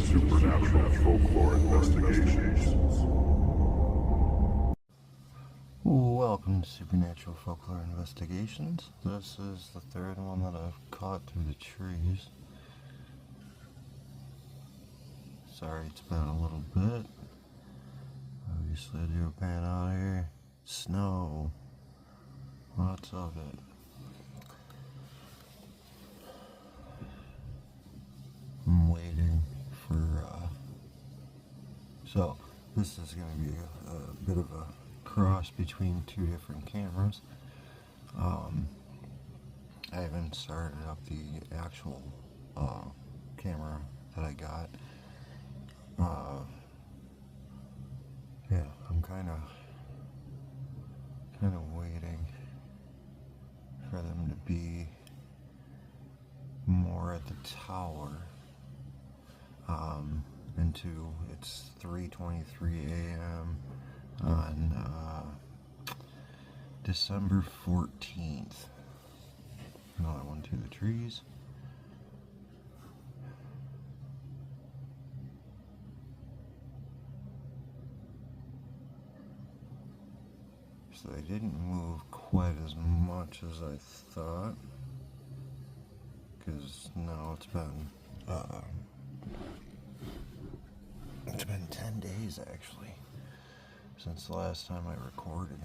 Supernatural Folklore Investigations. Welcome to Supernatural Folklore Investigations. This is the third one that I've caught through the trees. Sorry it's been a little bit. Obviously I do a pan out here. Snow. Lots of it. I'm waiting for, so this is going to be a bit of a cross between two different cameras. I haven't started up the actual camera that I got. Yeah, I'm kind of waiting for them to be more at the tower. Into it's 3:23 a.m. on December 14th. Another one to the trees. So they didn't move quite as much as I thought, because now it's been 10 days actually since the last time I recorded.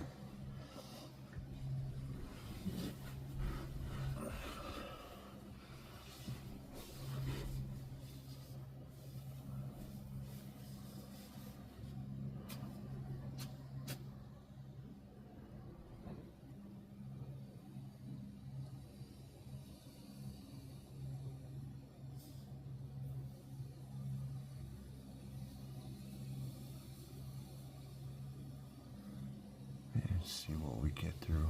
Let's see what we get through.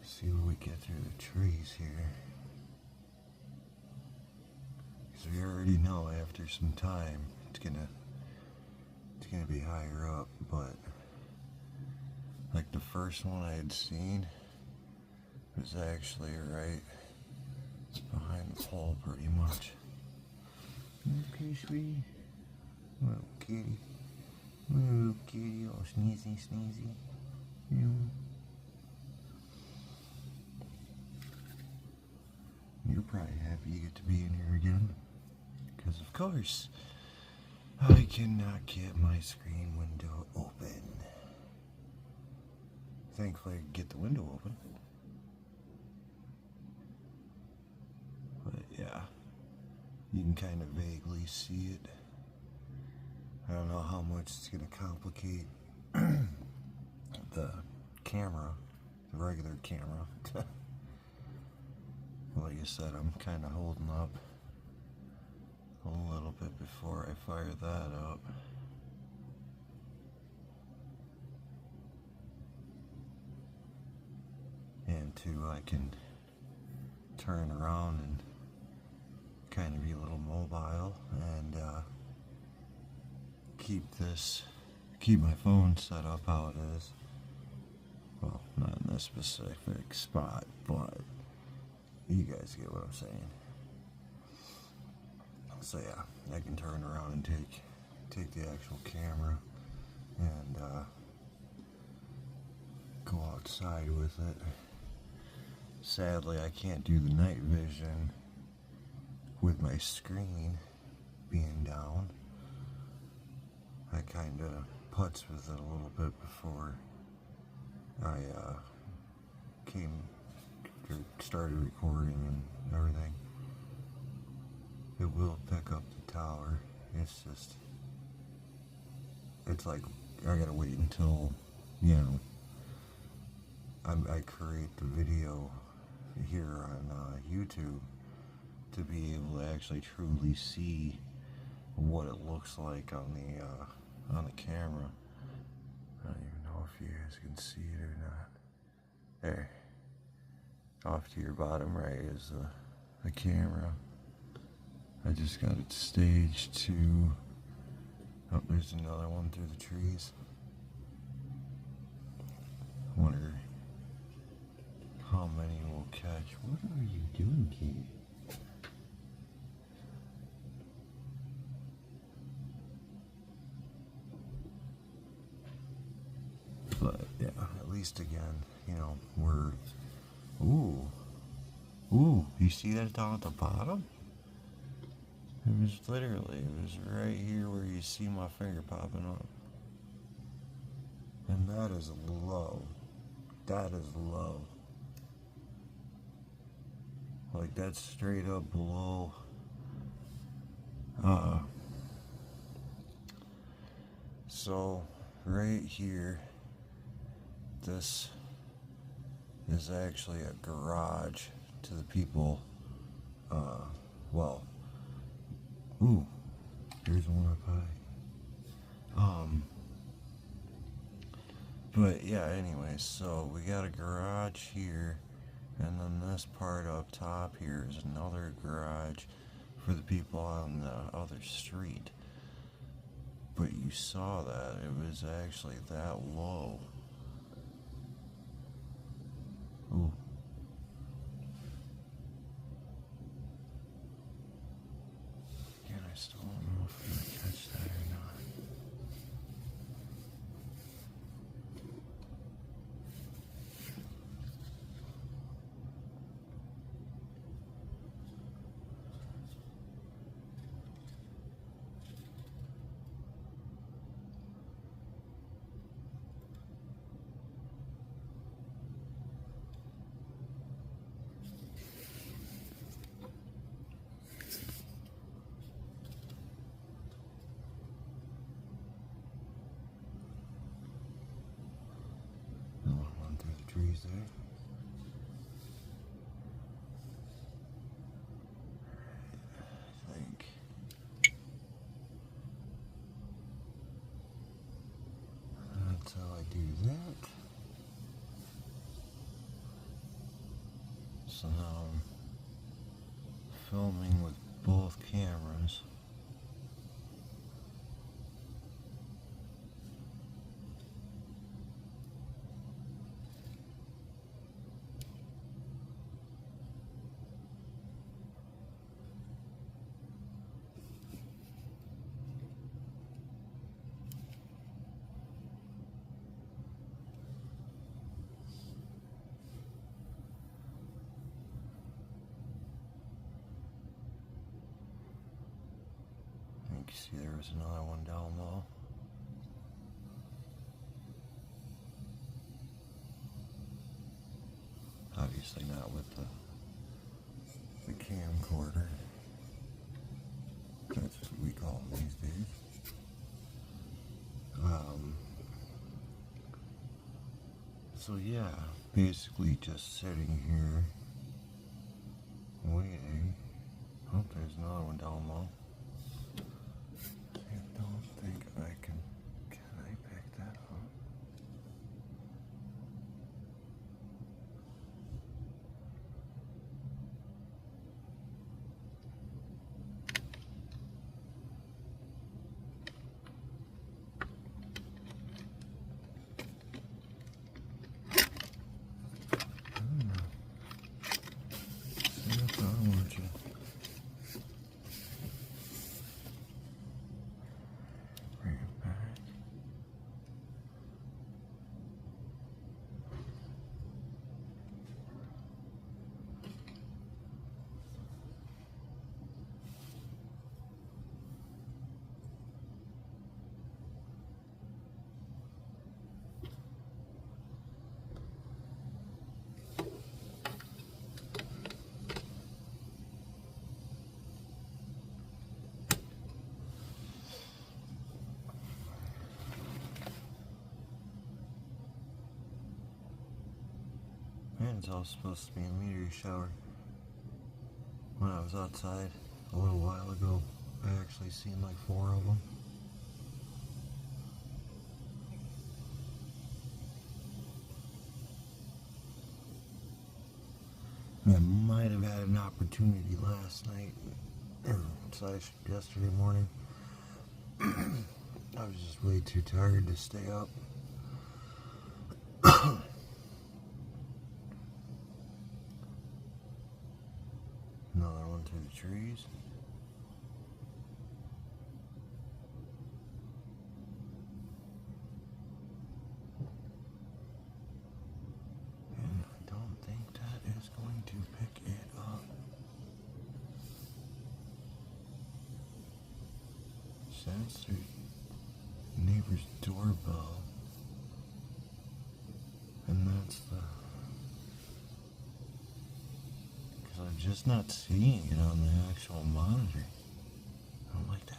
See what we get through the trees here. Because we already know after some time it's gonna be higher up, but like the first one I had seen was actually right behind the pole pretty much. Okay, sweetie. Little kitty. Little kitty. Oh, sneezy, sneezy. Yeah. You're probably happy you get to be in here again. Because, of course, I cannot get my screen window open. Thankfully, I can get the window open. But, yeah. You can kind of vaguely see it. I don't know how much it's going to complicate the camera, the regular camera. Like I said, I'm kind of holding up a little bit before I fire that up. And two, I can turn around and kind of be a little mobile and keep my phone set up how it is. Well, not in this specific spot, but you guys get what I'm saying. So yeah, I can turn around and take the actual camera and go outside with it. Sadly, I can't do the night vision with my screen being down. I kind of putz with it a little bit before I started recording and everything. It will pick up the tower. It's like I gotta wait until, you know, I create the video here on YouTube to be able to actually truly see what it looks like on the camera. I don't even know if you guys can see it or not. There. Off to your bottom right is the camera. I just got it staged to... Oh, there's another one through the trees. I wonder how many will garage. What are you doing, Katie? But yeah, at least again, you know, we're. Ooh, you see that down at the bottom? It was right here where you see my finger popping up. And that is low. That is low. Like, that's straight up below. So, right here, this is actually a garage to the people. Well, ooh, here's one up high. But yeah, anyway, so we got a garage here, and then this part up top here is another garage for the people on the other street. But you saw that, it was actually that low. Ooh. Again, I still don't know if I'm gonna catch that or not. Run through the trees there. I think. That's how I do that. So now I'm filming with both cameras. You can see there was another one down low. Obviously not with the camcorder. That's what we call them these days. So yeah, basically just sitting here waiting. Oh, there's another one down low. I don't think I can I pick that up? Man, it's all supposed to be a meteor shower. When I was outside a little while ago, I actually seen like 4 of them. I might have had an opportunity last night, or yesterday morning. I was just way too tired to stay up. through the trees. And I don't think that is going to pick it up. That's the neighbor's doorbell. And that's the... because I'm just not seeing it on the actual monitor. I don't like that.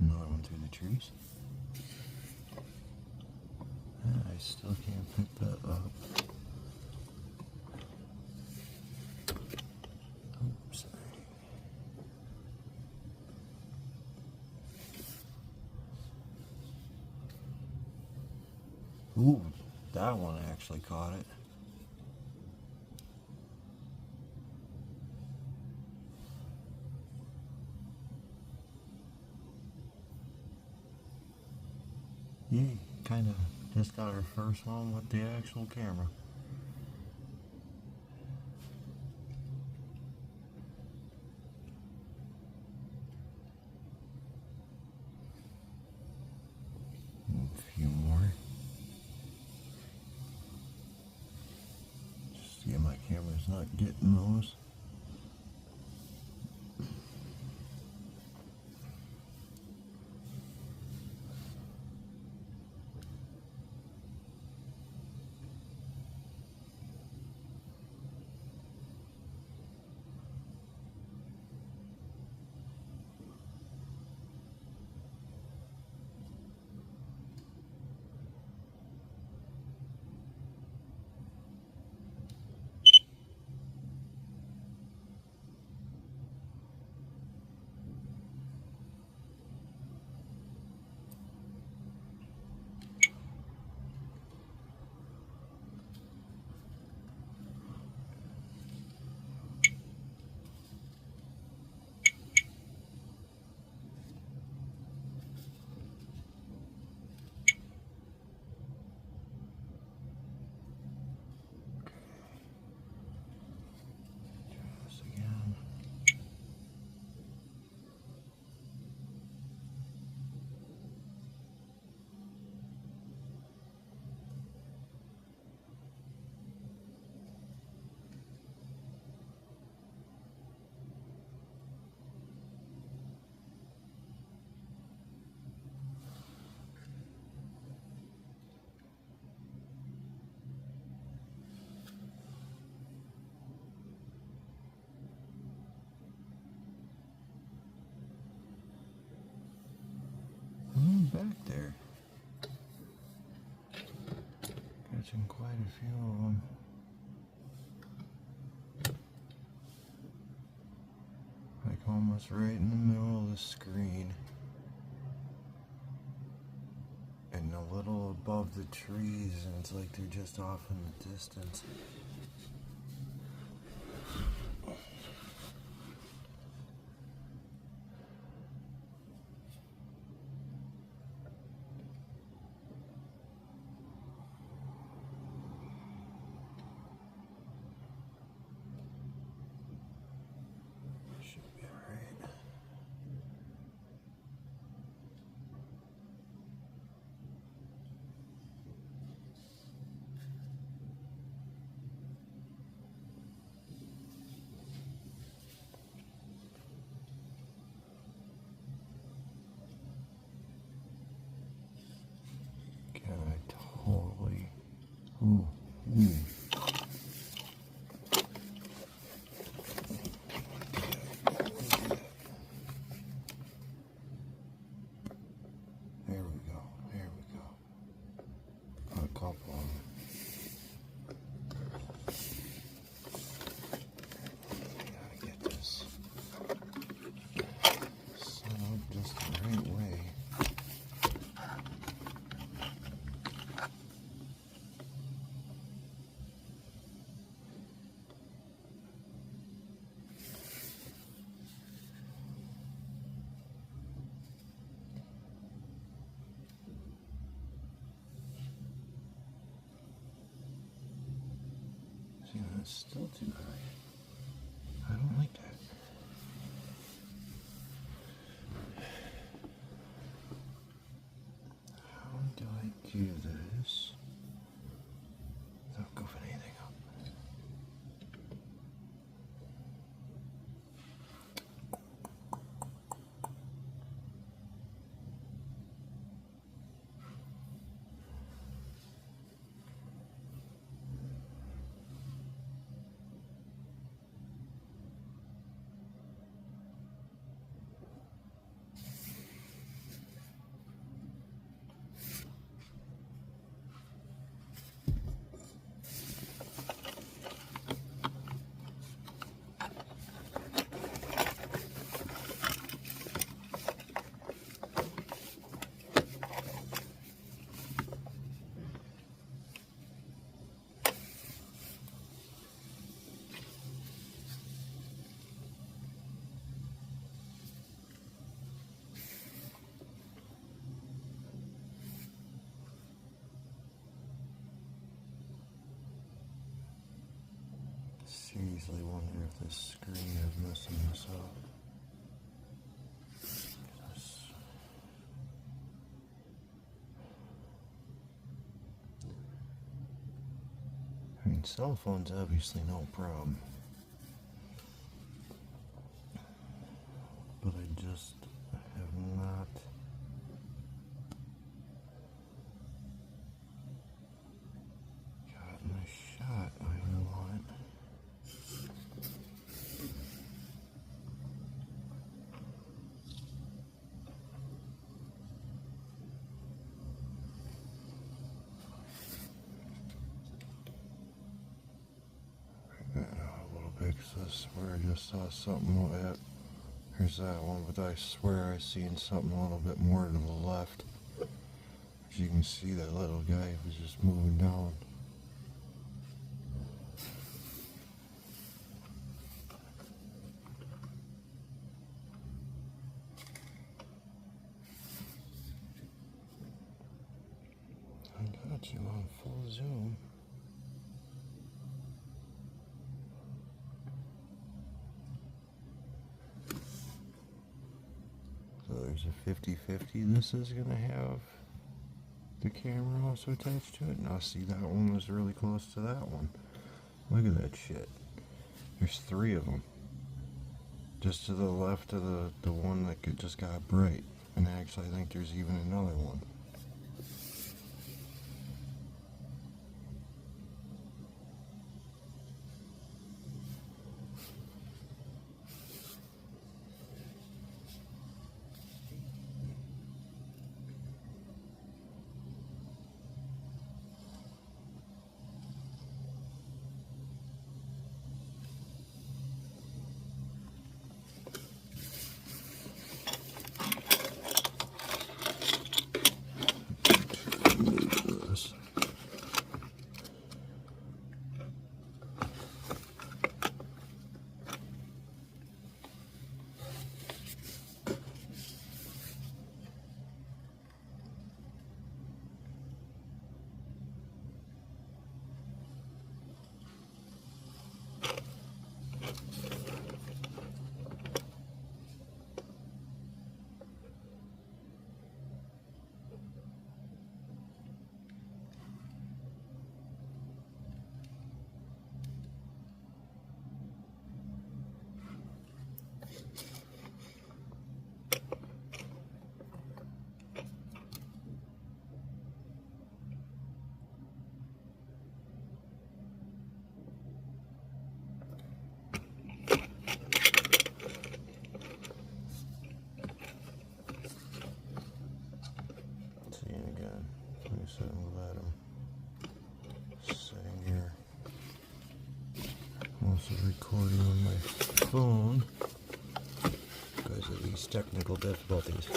Another one through the trees. I still can't pick that up. Oh, sorry. Ooh, that one actually caught it. Yay, kind of just got our first one with the actual camera. A few more. Just see if my camera's not getting those. Back there. Catching quite a few of them. Like almost right in the middle of the screen. And a little above the trees, and it's like they're just off in the distance. up gotta get this set up just the right way. See, that's still too high. I don't like that. How do I do this without goofing anything up? Seriously wonder if this screen is messing this up. I mean, cell phones obviously no problem. But I just have not gotten a shot I want. A little bit, because I swear I just saw something at. Here's that one, but I swear I seen something a little bit more to the left. As you can see, that little guy was just moving down. I got you on full zoom. So there's a 50-50 this is going to have the camera also attached to it. Now see, that one was really close to that one. Look at that shit. There's 3 of them. Just to the left of the one that just got bright. And actually I think there's even another one. See you again. 27 will let him. recording on my phone because of these technical difficulties.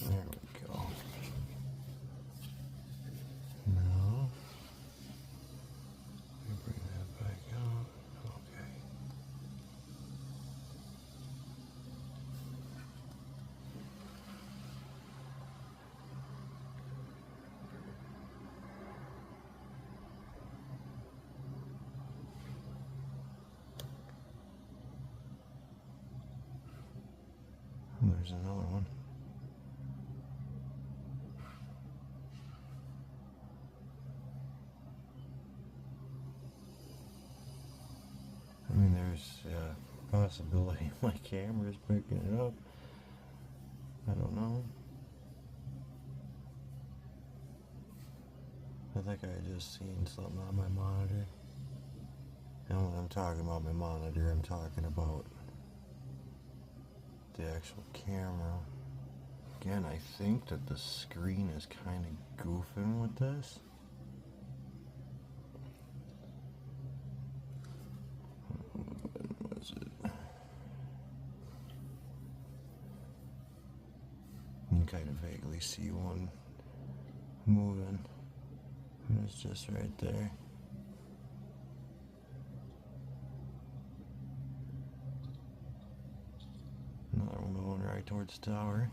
There we go. Now, let me bring that back out. Okay. And there's another one. I mean, there's a possibility my camera's picking it up. I don't know. I think I just seen something on my monitor. And when I'm talking about my monitor, I'm talking about the actual camera. Again, I think that the screen is kind of goofing with this. What was it? You can kind of vaguely see one moving. And it's just right there. Another one going right towards the tower.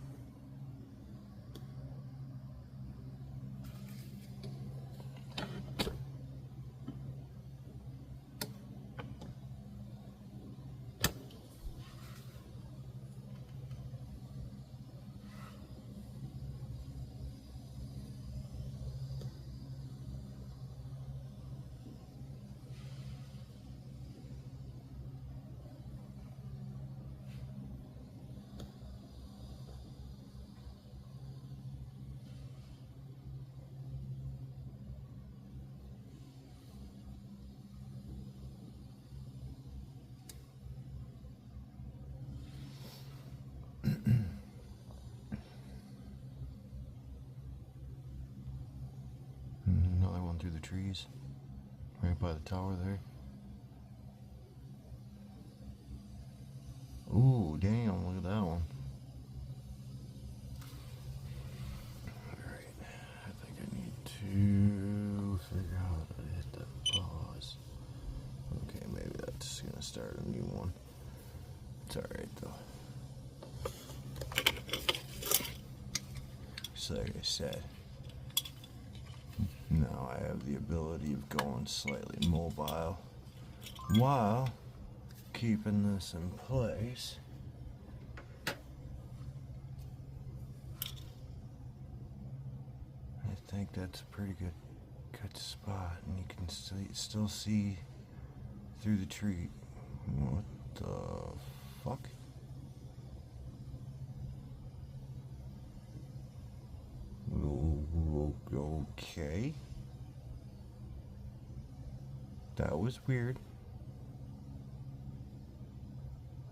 Another one through the trees, right by the tower there. Ooh, damn, look at that one. Alright, I think I need to figure out how to hit that pause. Okay, maybe that's gonna start a new one. It's alright though. So like I said, now I have the ability of going slightly mobile while keeping this in place. I think that's a pretty good spot, and you can still see through the tree. What the fuck? Okay. That was weird.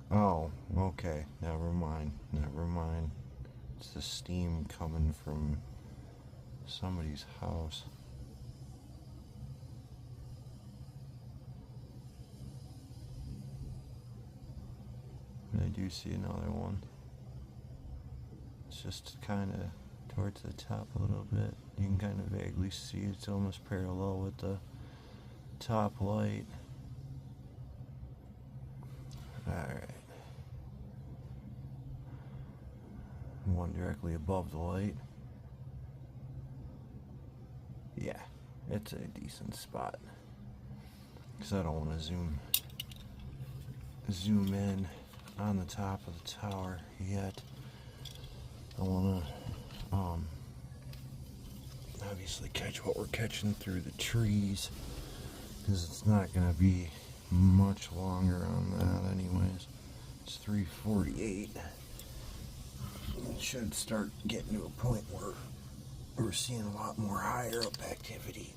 Oh, okay. Never mind. Never mind. It's the steam coming from somebody's house. And I do see another one. It's just kind of towards the top a little bit. You can kind of vaguely see it's almost parallel with the top light. Alright. One directly above the light. Yeah, it's a decent spot. Because I don't want to zoom in on the top of the tower yet. I want to obviously catch what we're catching through the trees, because it's not going to be much longer on that anyways. It's 3:48. It should start getting to a point where we're seeing a lot more higher up activity.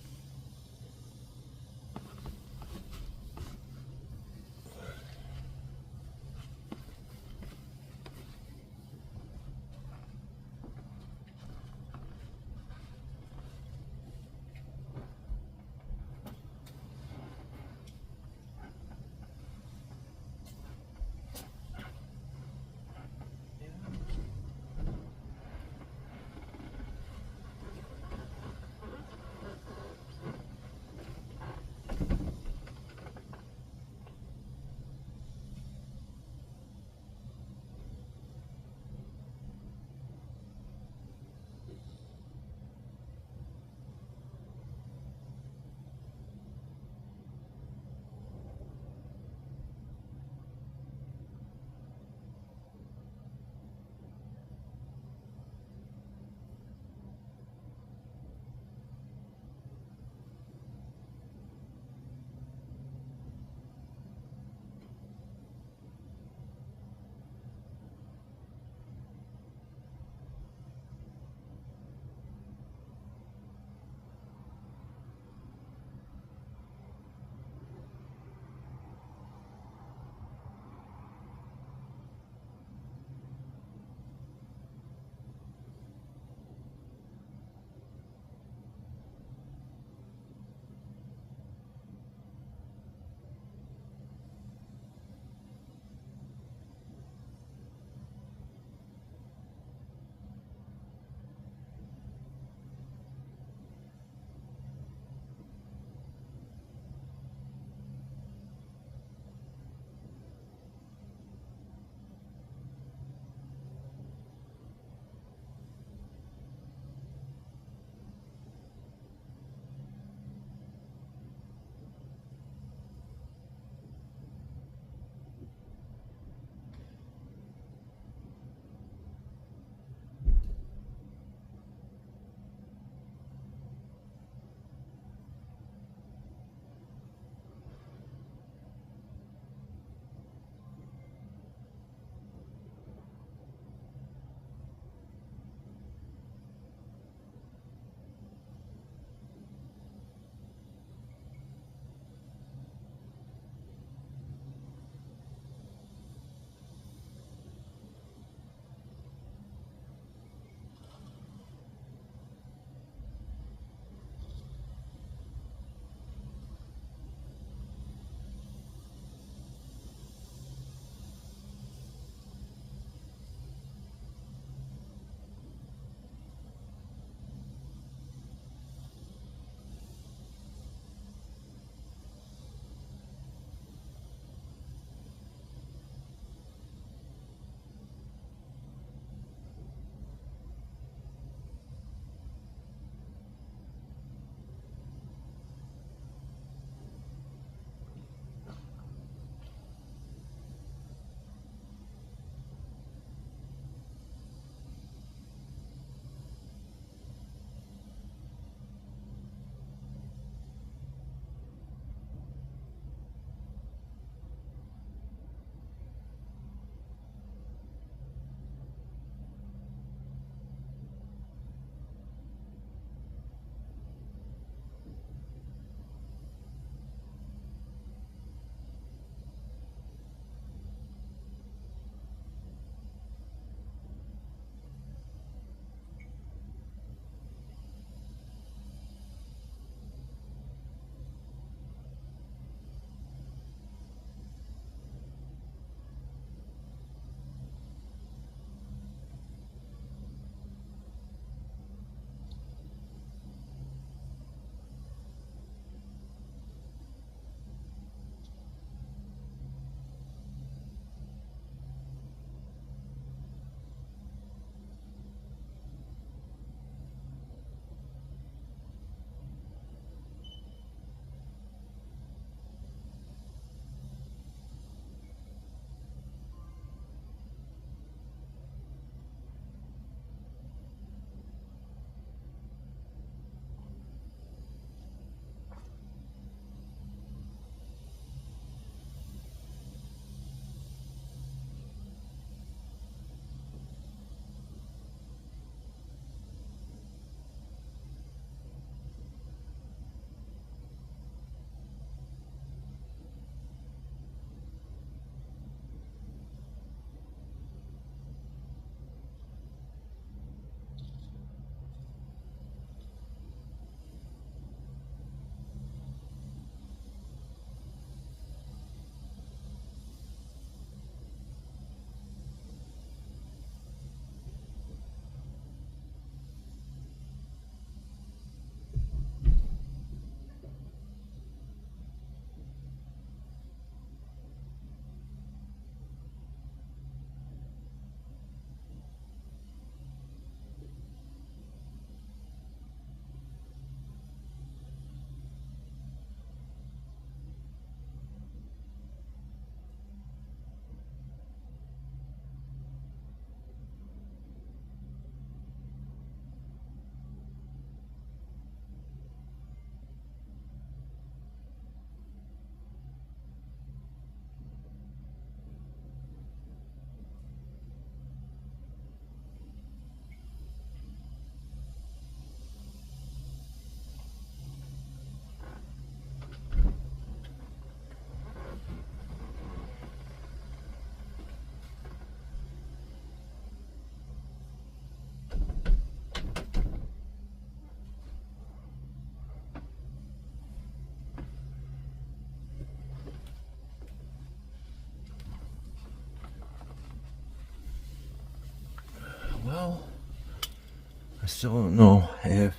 still don't know if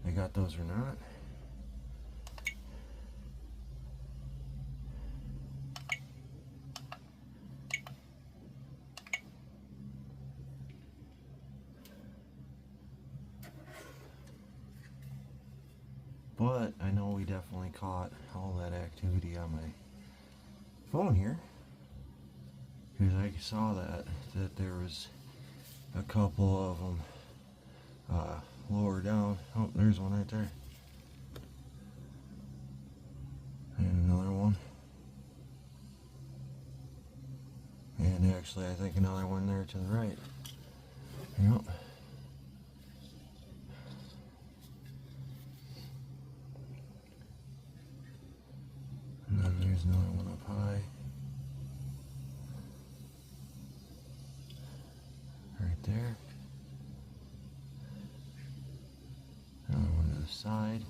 I got those or not. But I know we definitely caught all that activity on my phone here, because I saw that there was a couple of them lower down. Oh, there's one right there, and another one, and actually I think another one there to the right. Yep. And then there's another one up high. Right there. Another one to the side.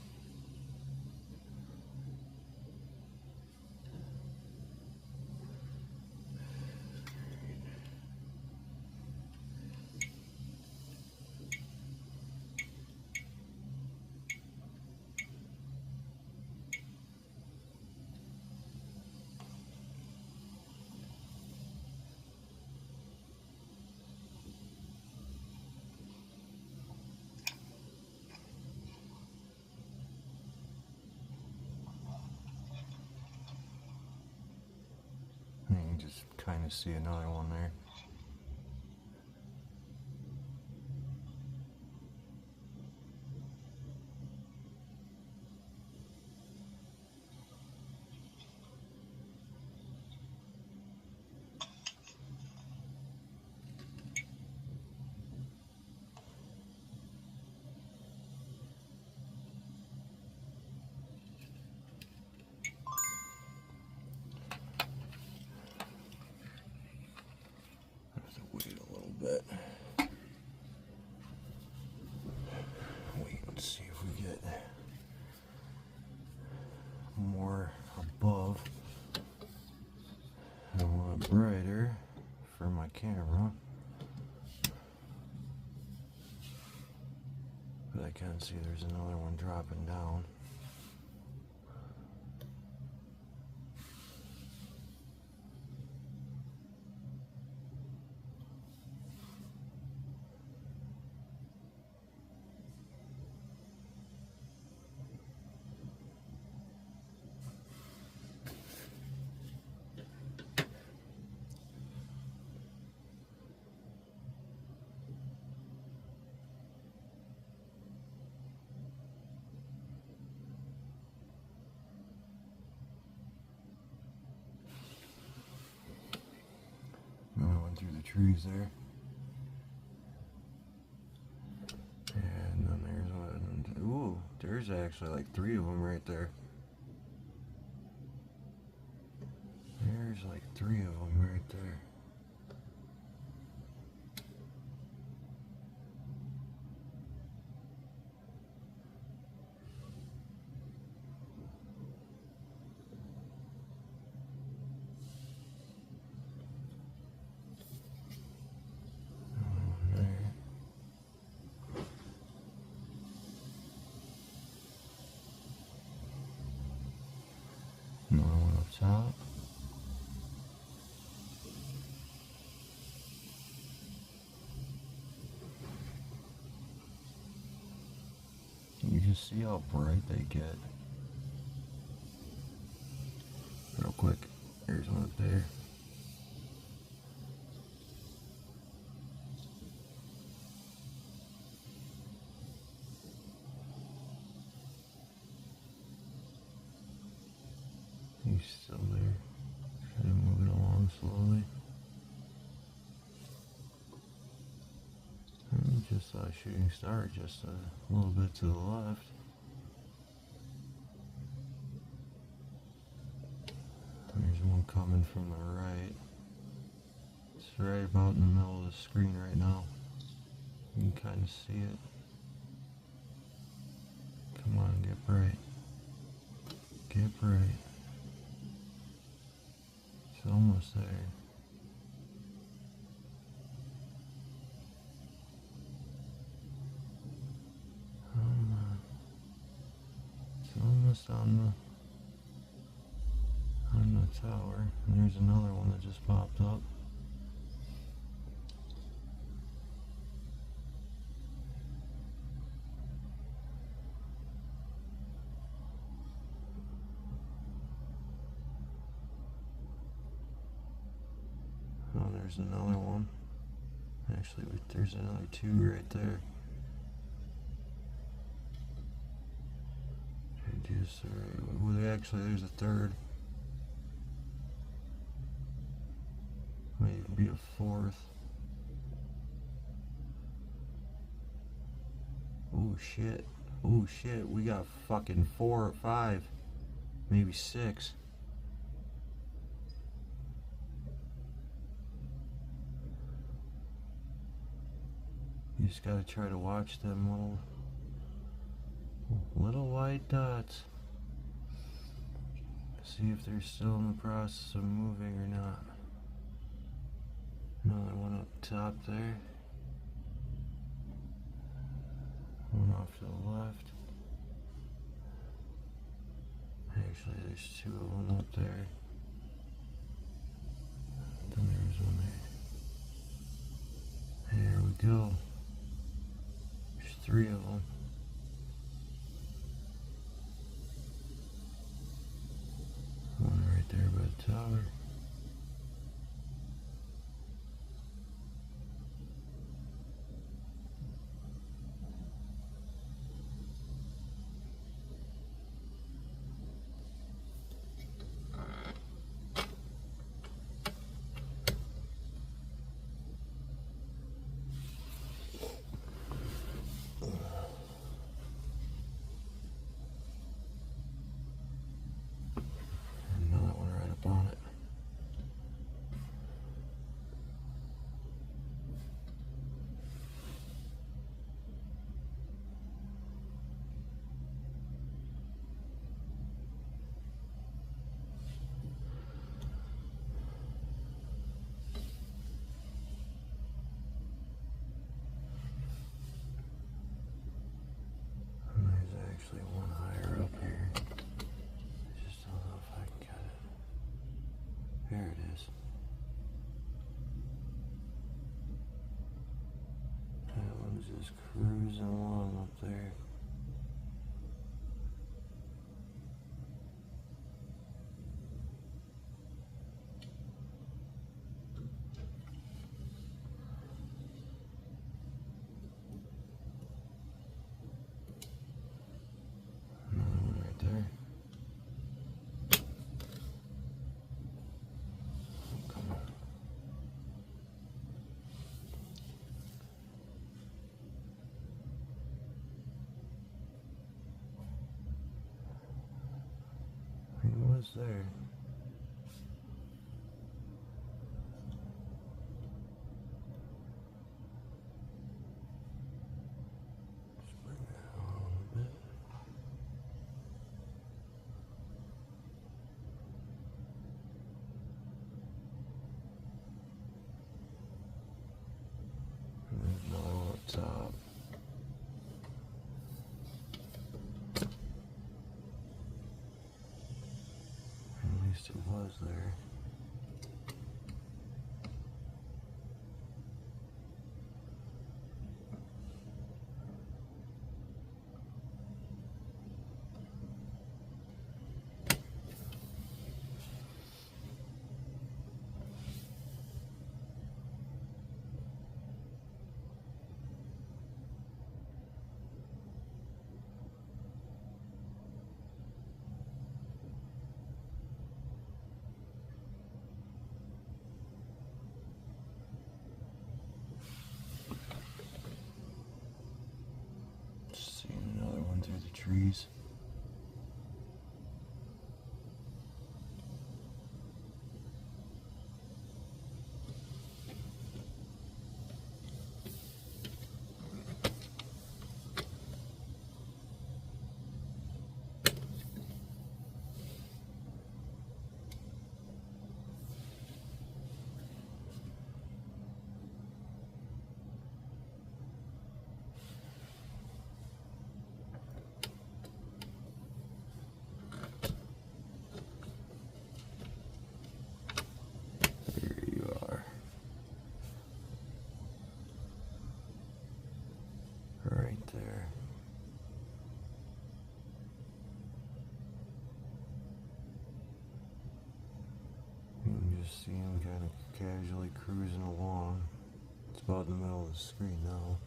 And you can just kind of see another one there. I have to wait a little bit. Wait and see if we get more above. I want it brighter for my camera, but I can see there's another one dropping down. Another one through the trees there. And then there's one. Ooh, there's actually like 3 of them right there. There's like 3 of them right there. There. Another one up top. You just see how bright they get. Real quick, there's one up there. He's still there. Kind of moving along slowly. And just saw a shooting star just a little bit to the left. There's one coming from the right. It's right about in the middle of the screen right now. You can kind of see it. Come on, get bright. Get bright. It's almost there. almost on the tower. And there's another one that just popped up. Oh, there's another one. Actually, there's another two right there. Well, actually, there's a third. Might even be a fourth. Oh shit. Oh shit. We got fucking 4 or 5. Maybe 6. You just gotta try to watch them little white dots. See if they're still in the process of moving or not. Another one up top there. One off to the left. Actually, there's 2 of them up there. Then there's one there. There we go. There's 3 of them. One right there by the tower. Actually one higher up here. I just don't know if I can get it. There it is. That one's just cruising along up there. He was there. Just bring that on a little bit. And there's another one up top. At least it was there. Seeing another one through the trees. see him kind of casually cruising along. It's about in the middle of the screen now.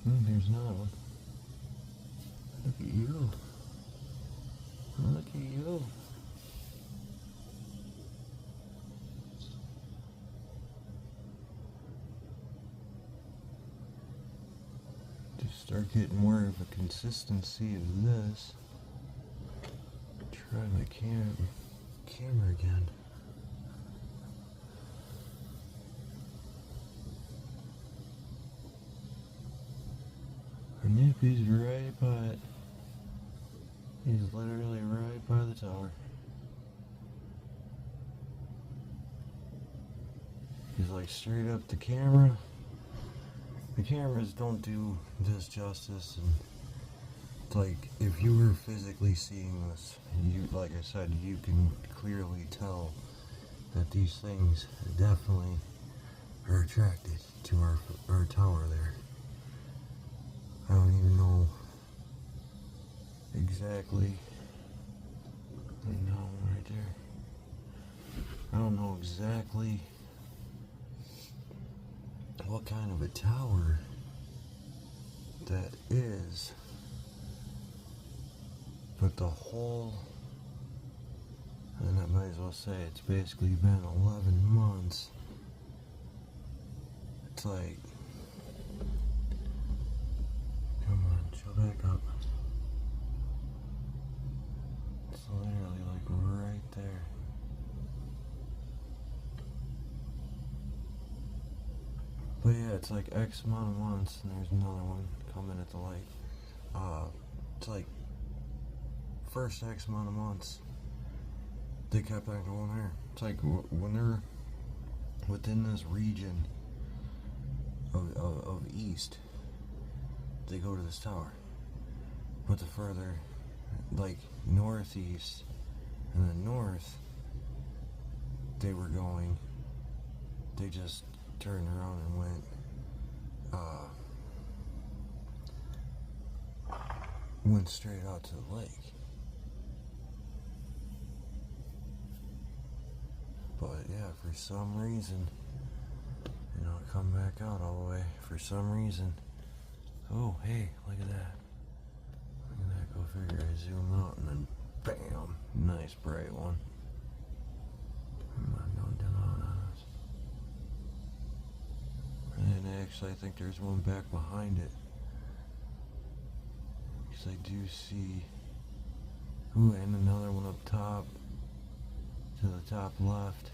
There's another one. Look at you. Look at you. Just start getting more of a consistency of this. Try my camera again. Yep, he's right by it. He's literally right by the tower. He's like straight up the camera. The cameras don't do this justice, and it's like if you were physically seeing this, you, like I said, you can clearly tell that these things definitely are attracted to our tower there. I don't even know exactly. No, right there. I don't know exactly what kind of a tower that is, but the whole, and I might as well say it's basically been 11 months. It's like, come on, chill back up. It's literally like right there. But yeah, it's like X amount of months, and there's another one coming at the light. It's like first X amount of months, they kept on going there. It's like when they're within this region of east, they go to this tower. But the further, like northeast and the north, they were going, they just turned around and went straight out to the lake. But yeah, for some reason, you know, come back out all the way. For some reason, oh hey, look at that. Look at that, go figure. I zoom out and then bam, nice bright one. Come on, don't dim out on us. And actually, I think there's one back behind it. Because I do see, ooh, and another one up top, to the top left.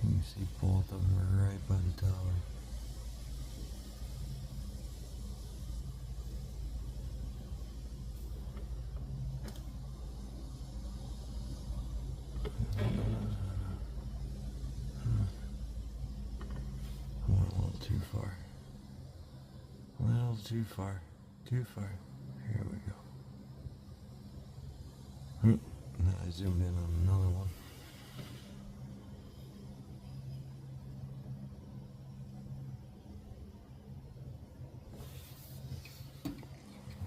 You can see both of them are right by the tower. I went a little too far. A little too far. Too far. Here we go. Now I zoomed in on another one.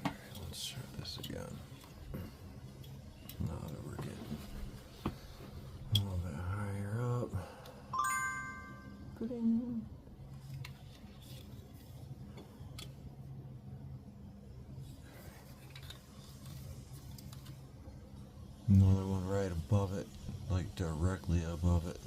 Alright, let's try this again. Now that we're getting a little bit higher up. Ba-ding. Another one right above it, like directly above it.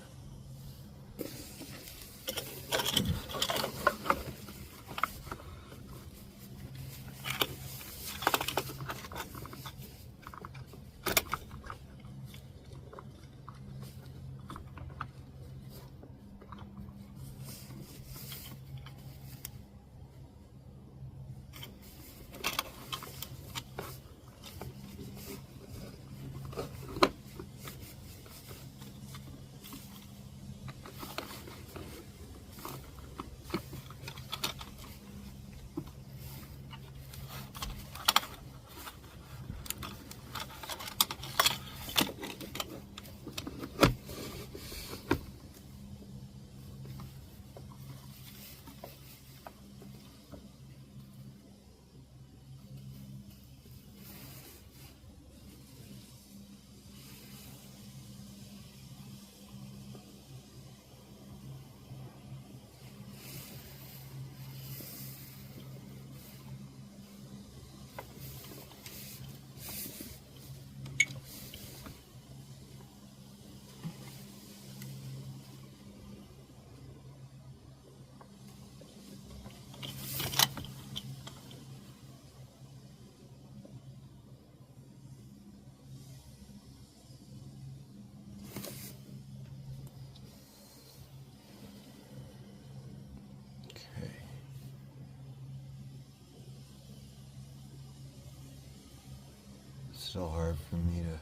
still hard for me to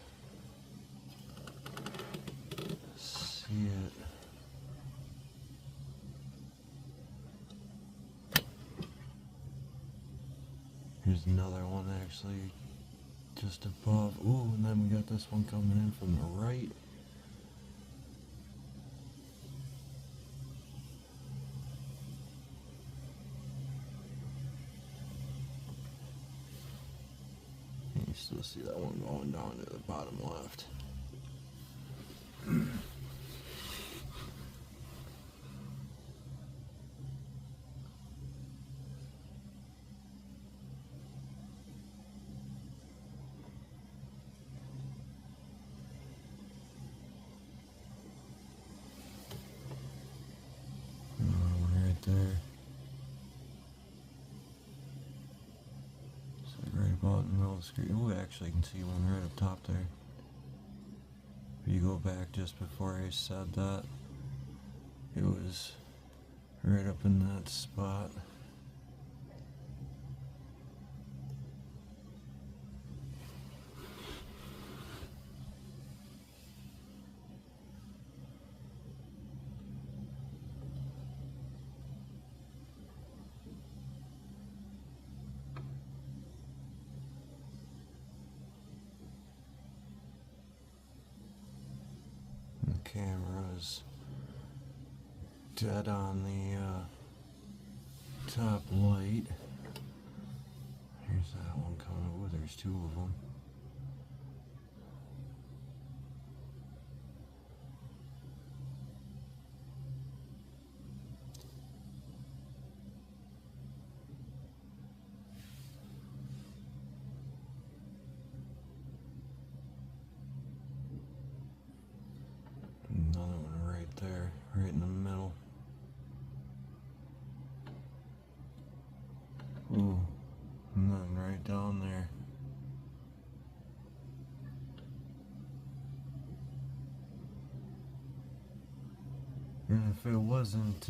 see it. Here's another one actually just above. Ooh, and then we got this one coming in from the right. You still see that one going down to the bottom left. Right there. So right about in the middle of the screen. Oh, actually, I can see one right up top there. If you go back just before I said that, it was right up in that spot. The camera's dead on the top light. Here's that one coming. Oh, there's two of them. Another one right there, right in the middle. Ooh, nothing right down there. And if it wasn't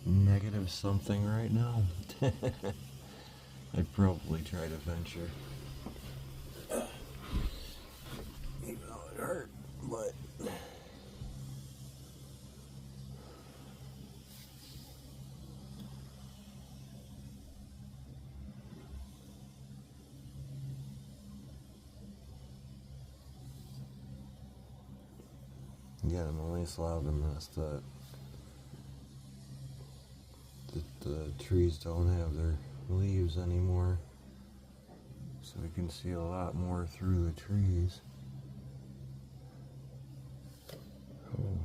negative something right now, I'd probably try to venture. Even though it hurt, but yeah, I'm only slobbing this that the trees don't have their leaves anymore, so we can see a lot more through the trees. Oh,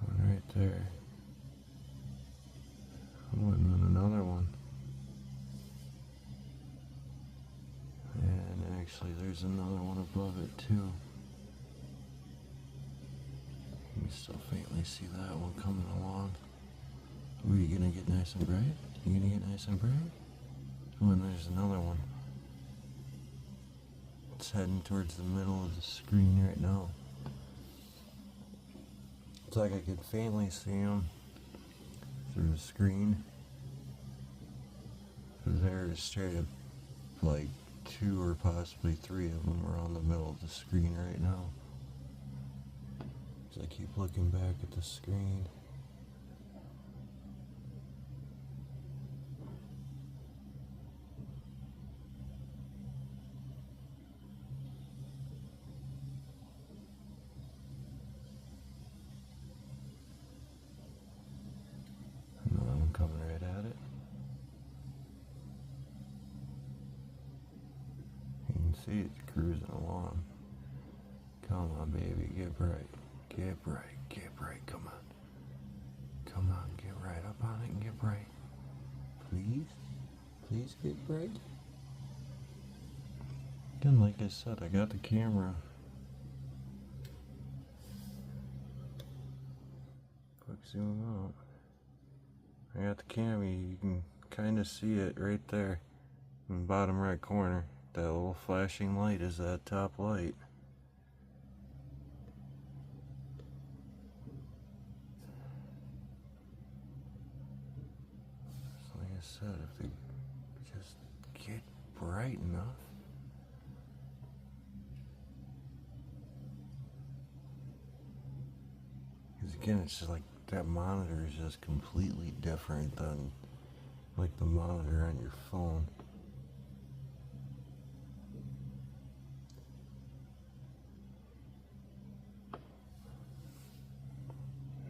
one right there. Oh, and then another one. And actually, there's another one above it too. You can still faintly see that one coming along. Ooh, you gonna get nice and bright? You gonna get nice and bright? Oh, and there's another one. It's heading towards the middle of the screen right now. It's like I could faintly see him through the screen. There's straight up like 2 or possibly 3 of them around the middle of the screen right now. As I keep looking back at the screen. Another one coming right at it. You can see it's cruising along. Come on, baby, get bright. Get bright, get bright, come on. Come on, get right up on it and get bright. Please? Please get bright? Again, like I said, I got the camera. Quick zoom out. I got the camera, you can kind of see it right there in the bottom right corner. That little flashing light is that top light. So like I said, if they just get bright enough, again, it's just like that monitor is just completely different than like the monitor on your phone.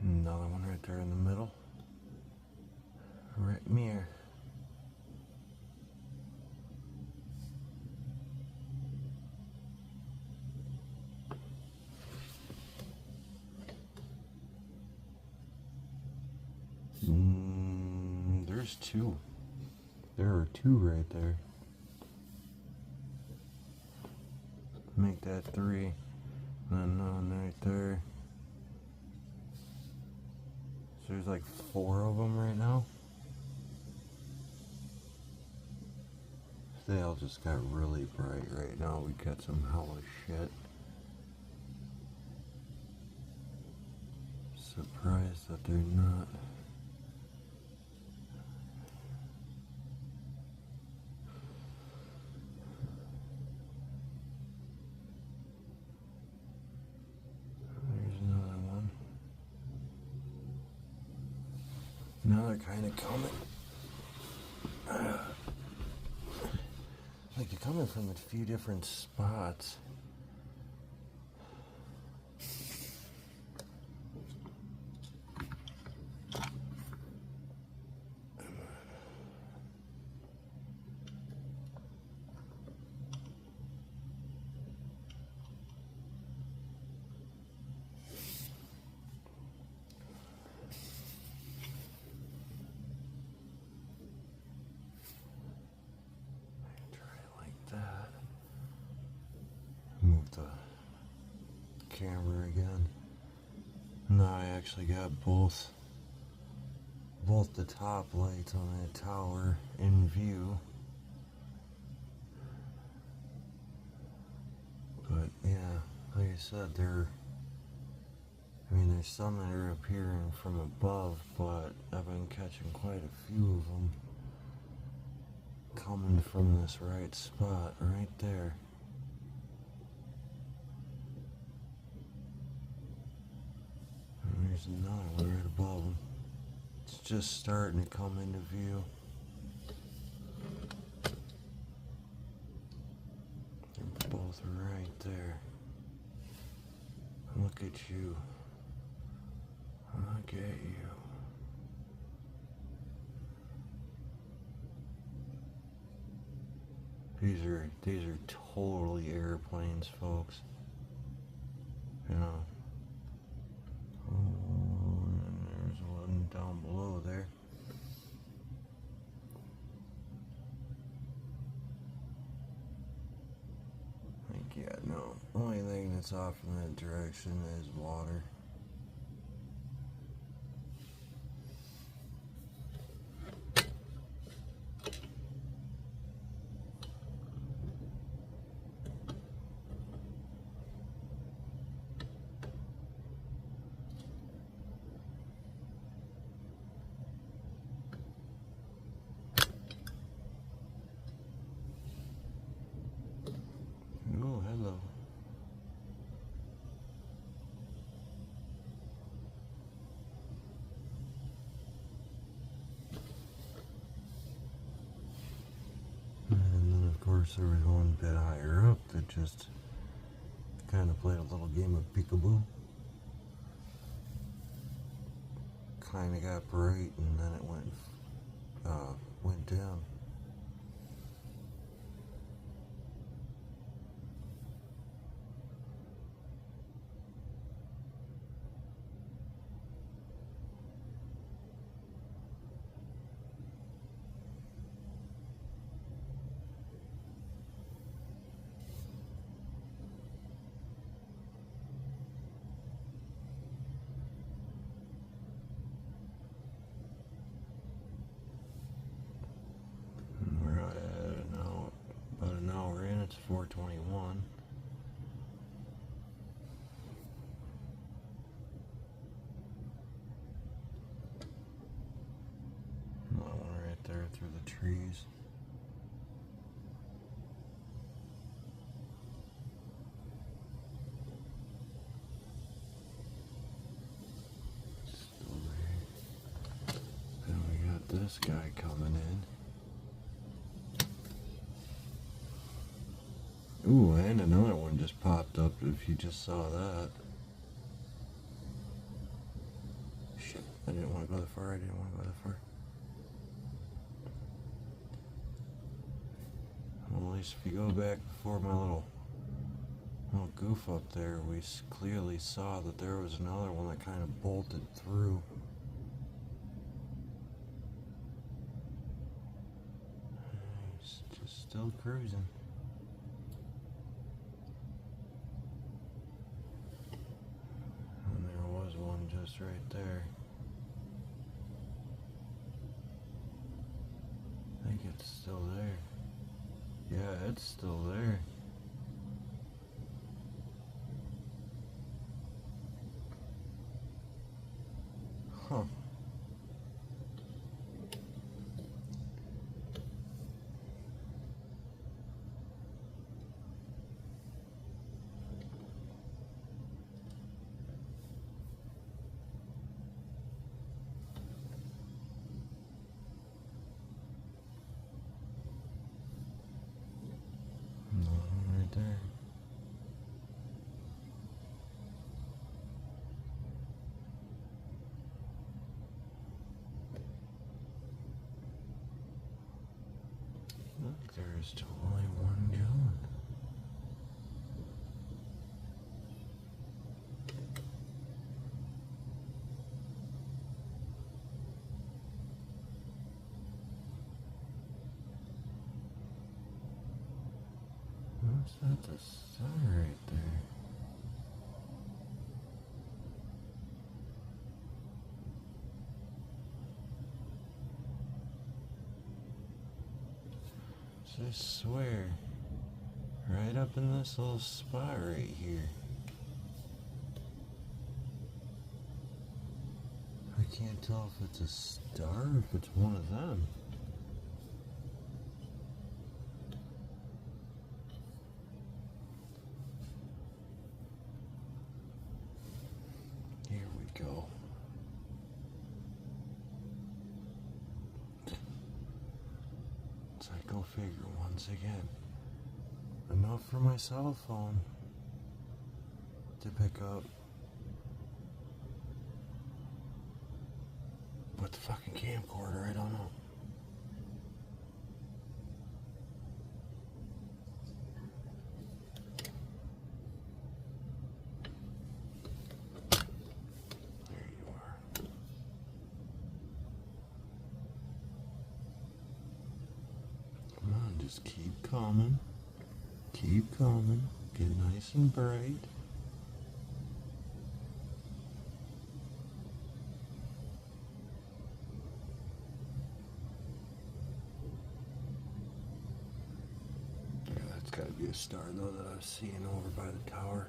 Another one right there in the middle. Right mirror. There's two. There are two right there. Make that three. And then one right there. So there's like 4 of them right now. They all just got really bright right now. We got some hella shit. Surprised that they're not. There's another one. Now they're kind of coming. Like they're coming from a few different spots. Move the camera again. Now I actually got both the top lights on that tower in view. But yeah, like I said, there's some that are appearing from above, but I've been catching quite a few of them coming from this right spot right there. There's another one right above them. It's just starting to come into view. They're both right there. Look at you. Look at you. These are totally airplanes, folks. You know. Oh, and there's one down below there. Like, yeah, no. Only thing that's off in that direction is water. Oh, hello. And then, of course, there was one bit higher up that just kind of played a little game of peekaboo. Kind of got bright, and then it went down. We're at about an hour in. It's 4:21. Another one right there through the trees. this guy coming in. Ooh, and another one just popped up if you just saw that. Shit, I didn't want to go that far, Well, at least if you go back before my little goof up there, we clearly saw that there was another one that kind of bolted through. He's just still cruising. And there was one just right there. I think it's still there. Yeah, it's still there. Huh. Right there. Look, there's only one John. What's that? The sun right there. So I swear, right up in this little spot right here. I can't tell if it's a star or if it's one of them. Here we go. So I go figure once again. Enough for my cell phone to pick up. But the fucking camcorder, I don't know. There you are. Come on, just keep coming. Keep coming. Get nice and bright. That's gotta be a star though that I was seeing over by the tower.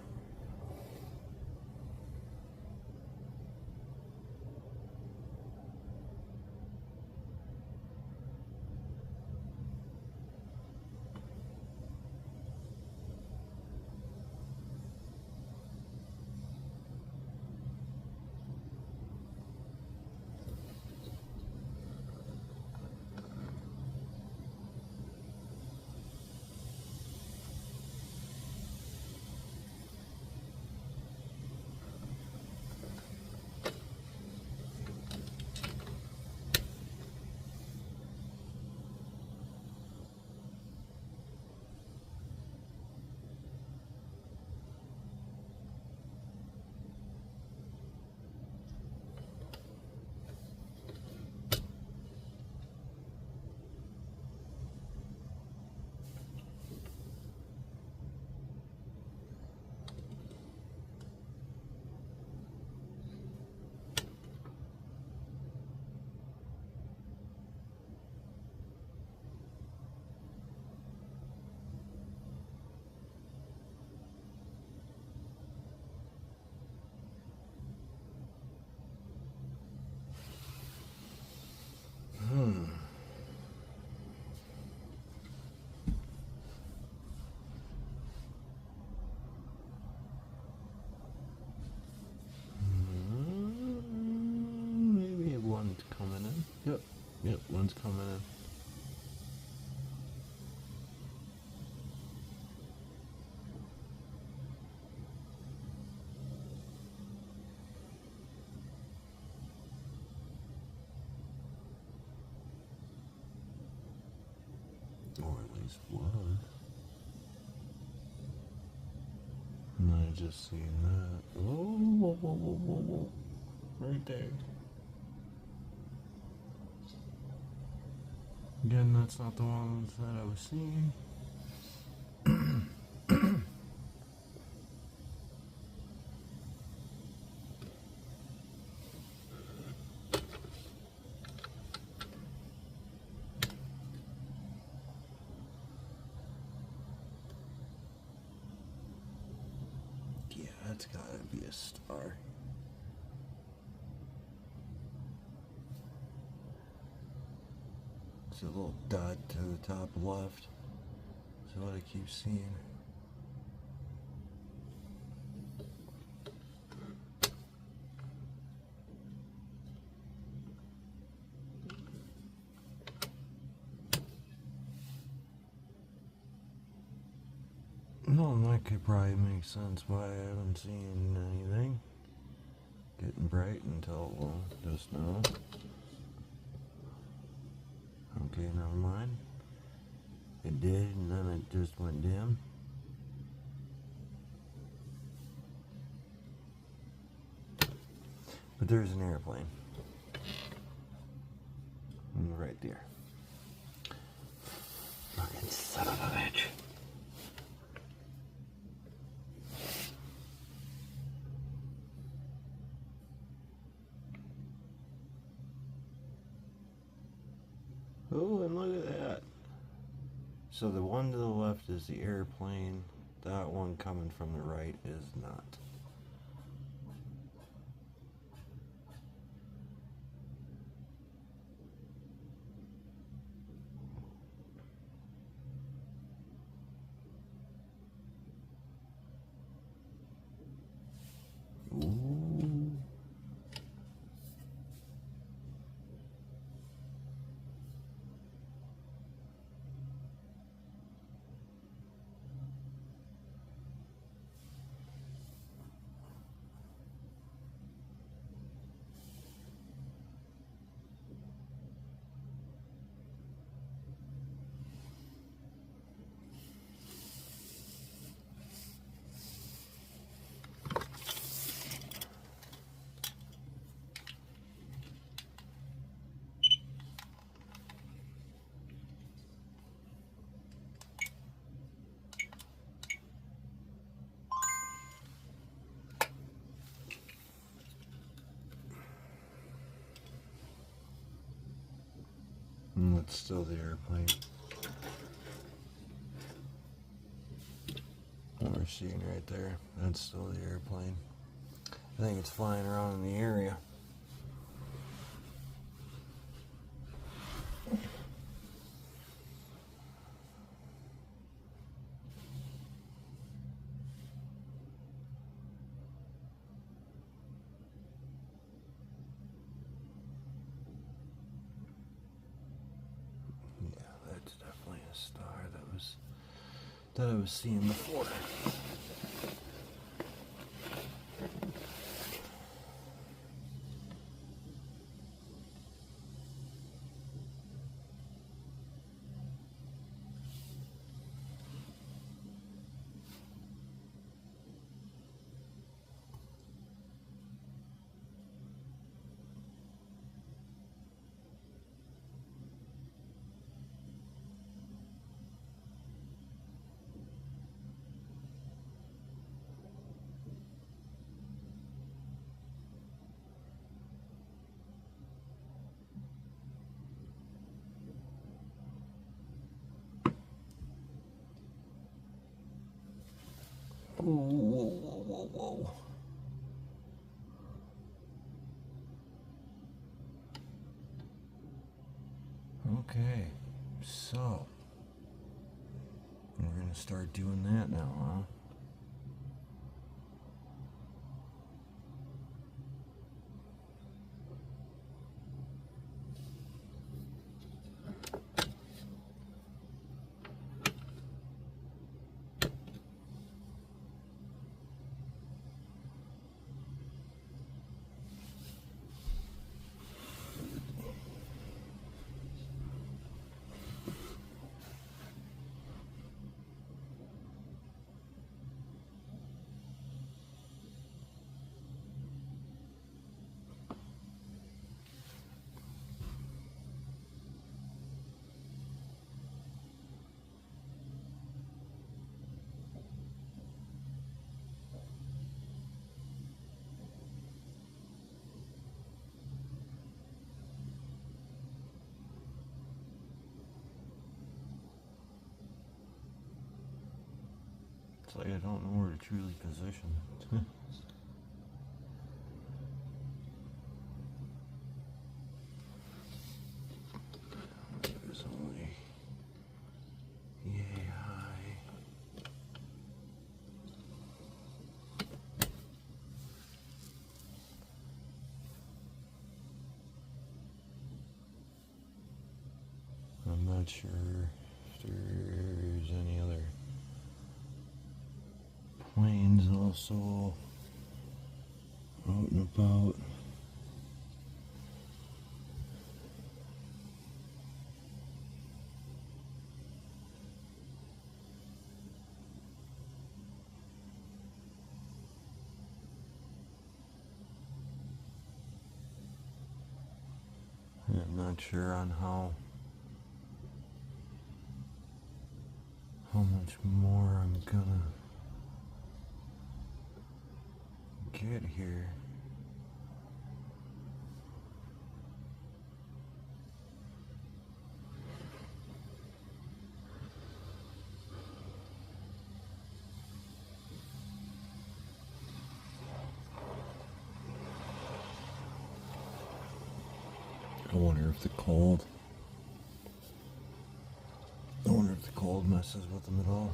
Or at least was. And I just seen that. Whoa, whoa, whoa, whoa, whoa, whoa. Right there. Again, that's not the ones that I was seeing. Yeah, that's gotta be a star. It's a little dot to the top left. That's what I keep seeing. No, that could probably make sense why I haven't seen anything. Getting bright until, well, just now. Okay, never mind. It did, and then it just went dim. But there's an airplane. Right there. Fucking son of a bitch. Oh, and look at that. So the one to the left is the airplane. That one coming from the right is not. Ooh. And that's still the airplane. What we're seeing right there, that's still the airplane. I think it's flying around in the area. Yeah, that's definitely a star that I was seeing before. Whoa, whoa, whoa, whoa. Okay, so we're gonna start doing that now, huh? It's like I don't know where to truly position it. There's only yay high. I'm not sure if there's any other planes also out and about. I'm not sure on how much more I'm gonna get here. I wonder if the cold messes with them at all.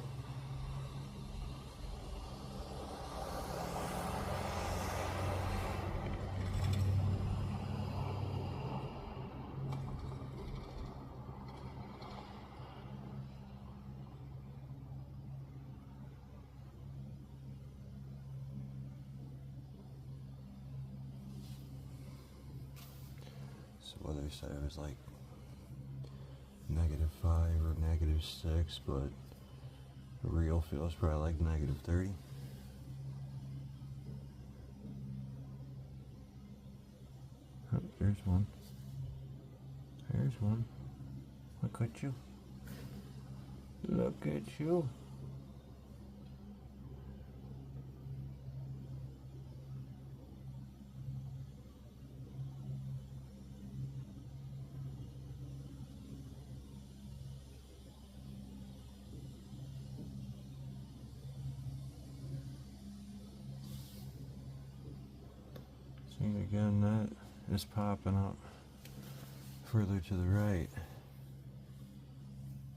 So whether they said it was like -5 or -6, but the real feel is probably like -30. Oh, there's one. There's one. Look at you. Look at you. See, again, that is popping up further to the right.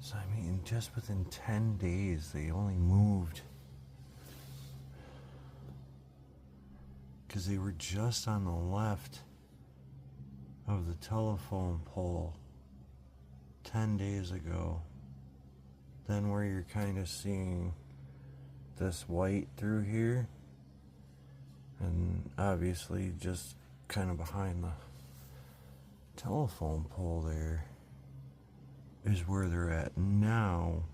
So, I mean, just within 10 days, they only moved. Because they were just on the left of the telephone pole 10 days ago. Then where you're kind of seeing this white through here, and obviously just kind of behind the telephone pole there is where they're at now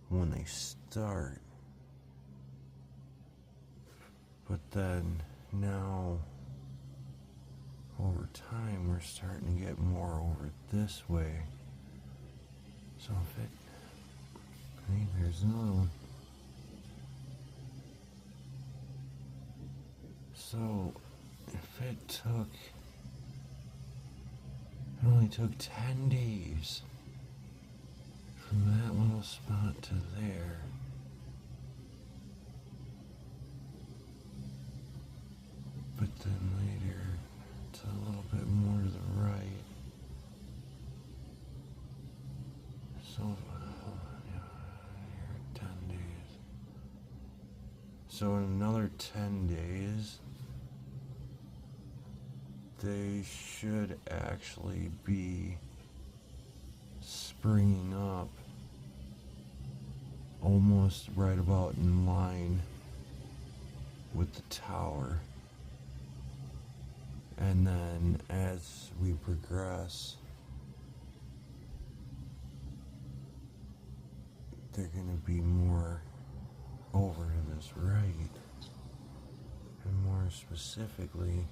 when they start. But then now over time we're starting to get more over this way. So if it, I think there's another one. So if it only took 10 days from that little spot to there. But then later to a little bit more to the right. So, here, 10 days. So in another 10 days, they should actually be springing up almost right about in line with the tower. And then as we progress, they're going to be more over to this right, and more specifically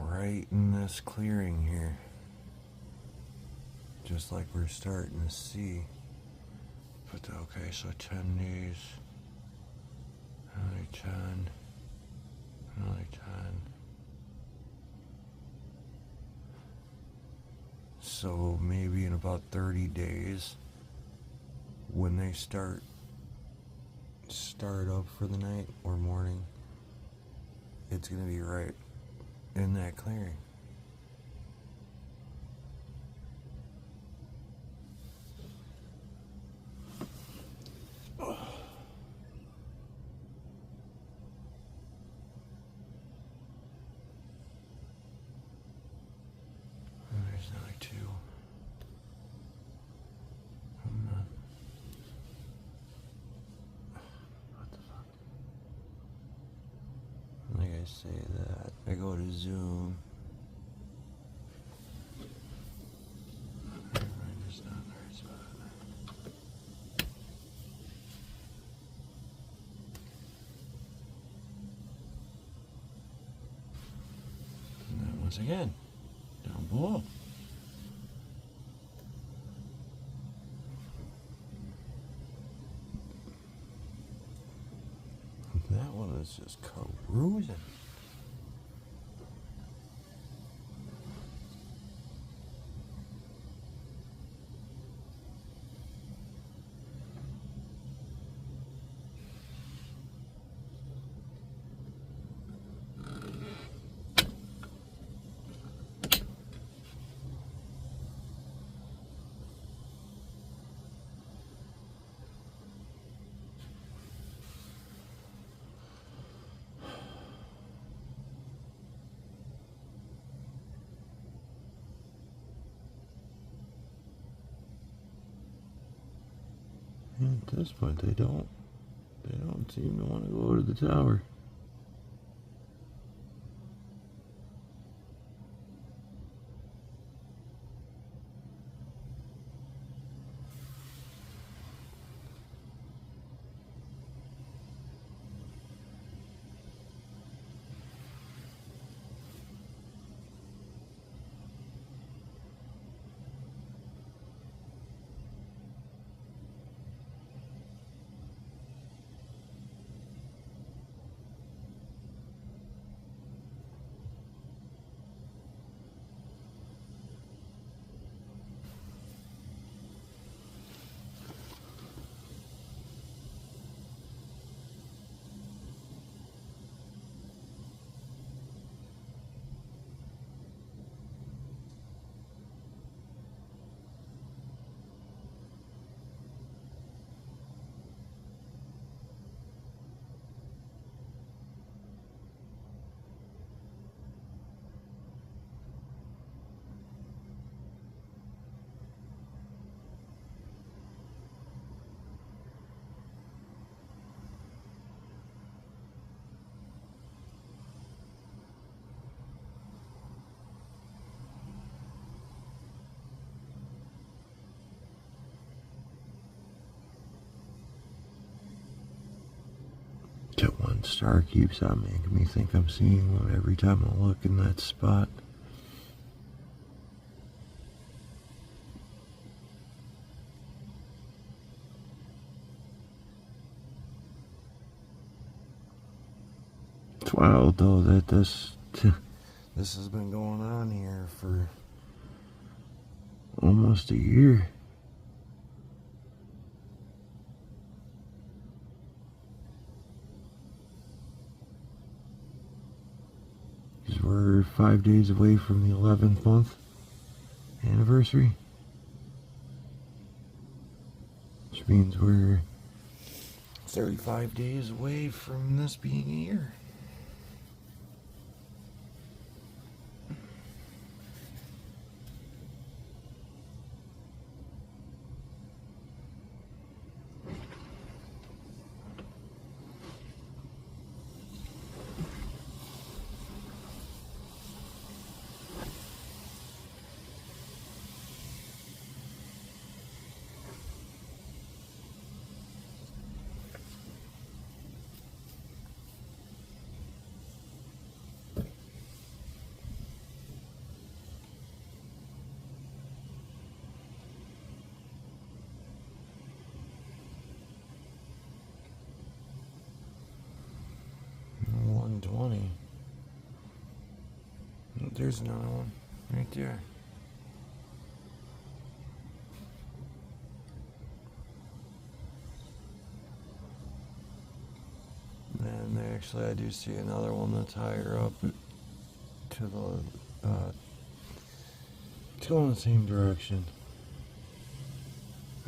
right in this clearing here, just like we're starting to see. But okay, so 10 days, another 10, another 10. So maybe in about 30 days, when they start start up for the night or morning, it's going to be right in that clearing. There's another two. What the fuck? Like I say that, I go to zoom. I'm just not in the right spot. And then once again, down below. That one is just cruising. And at this point, they don't seem to want to go to the tower. That one star keeps on making me think I'm seeing one every time I look in that spot. It's wild though that this has been going on here for almost a year. Because we're 5 days away from the 11th month anniversary. Which means we're 35 days away from this being a year. There's another one right there. Actually, I do see another one that's higher up to the, it's going the same direction.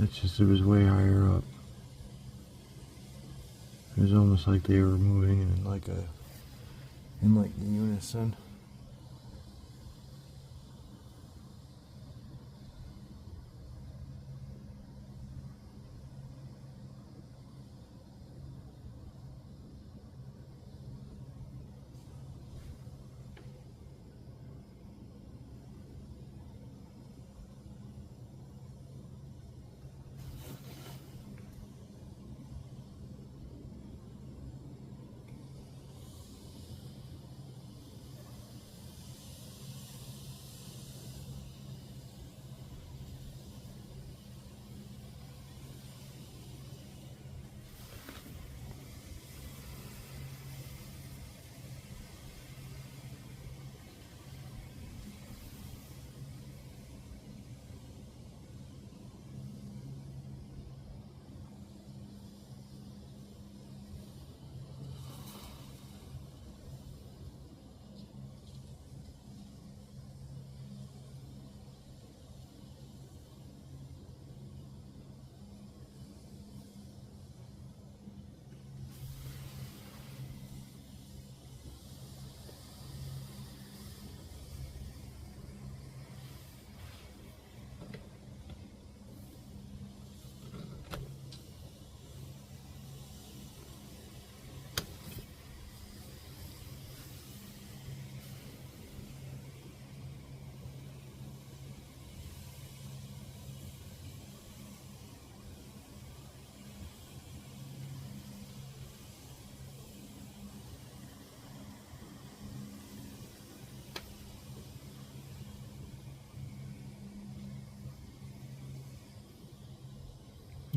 It's just, it was way higher up. It was almost like they were moving in like unison.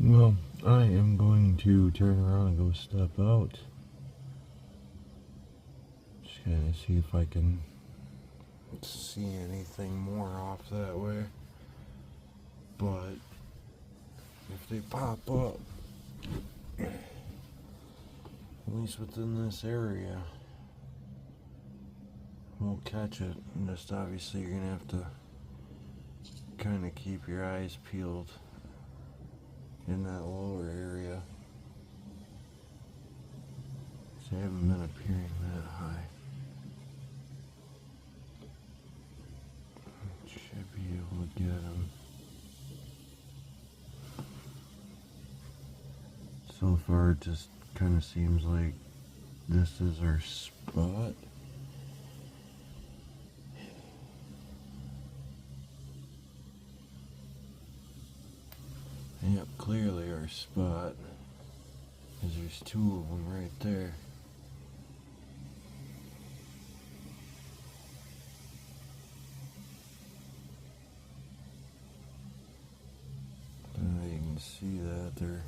Well, I am going to turn around and go step out. Just kind of see if I can see anything more off that way. But if they pop up, at least within this area, we'll catch it. And just obviously you're gonna have to kind of keep your eyes peeled in that lower area. So I haven't been appearing that high. Should be able to get them. So far it just kind of seems like this is our spot. Yep, clearly our spot, because there's two of them right there. And you can see that they're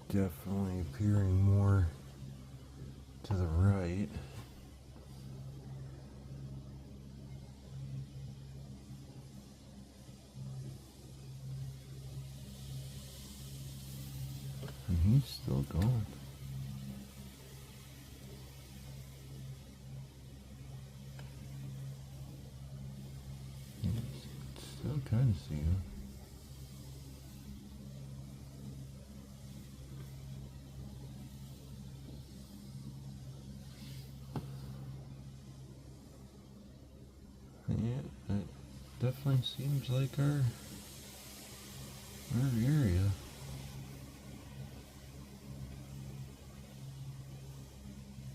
definitely appearing more to the right. And he's still going. Still kind of see him. Yeah, it definitely seems like our area.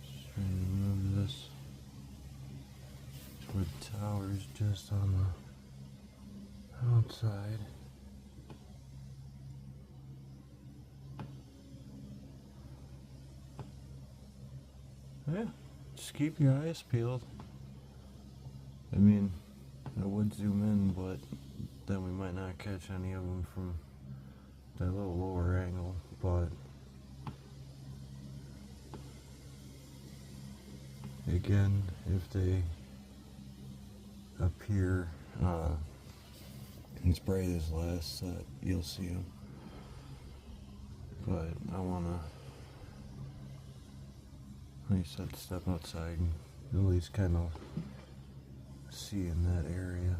Just trying to move this toward the towers just on the outside. Yeah, just keep your eyes peeled. I mean, I would zoom in, but then we might not catch any of them from that little lower angle. But again, if they appear as bright as last set, you'll see them. But I want to Like I said, step outside and at least kind of see in that area.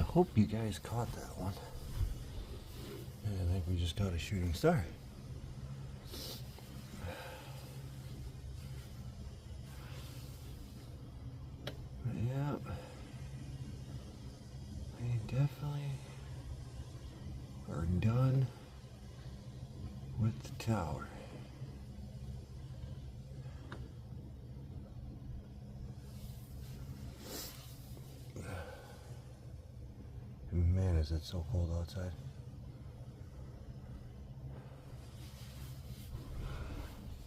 hope you guys caught that one. And I think we just got a shooting star. But yeah, we definitely are done with the tower. Man, is it so cold outside.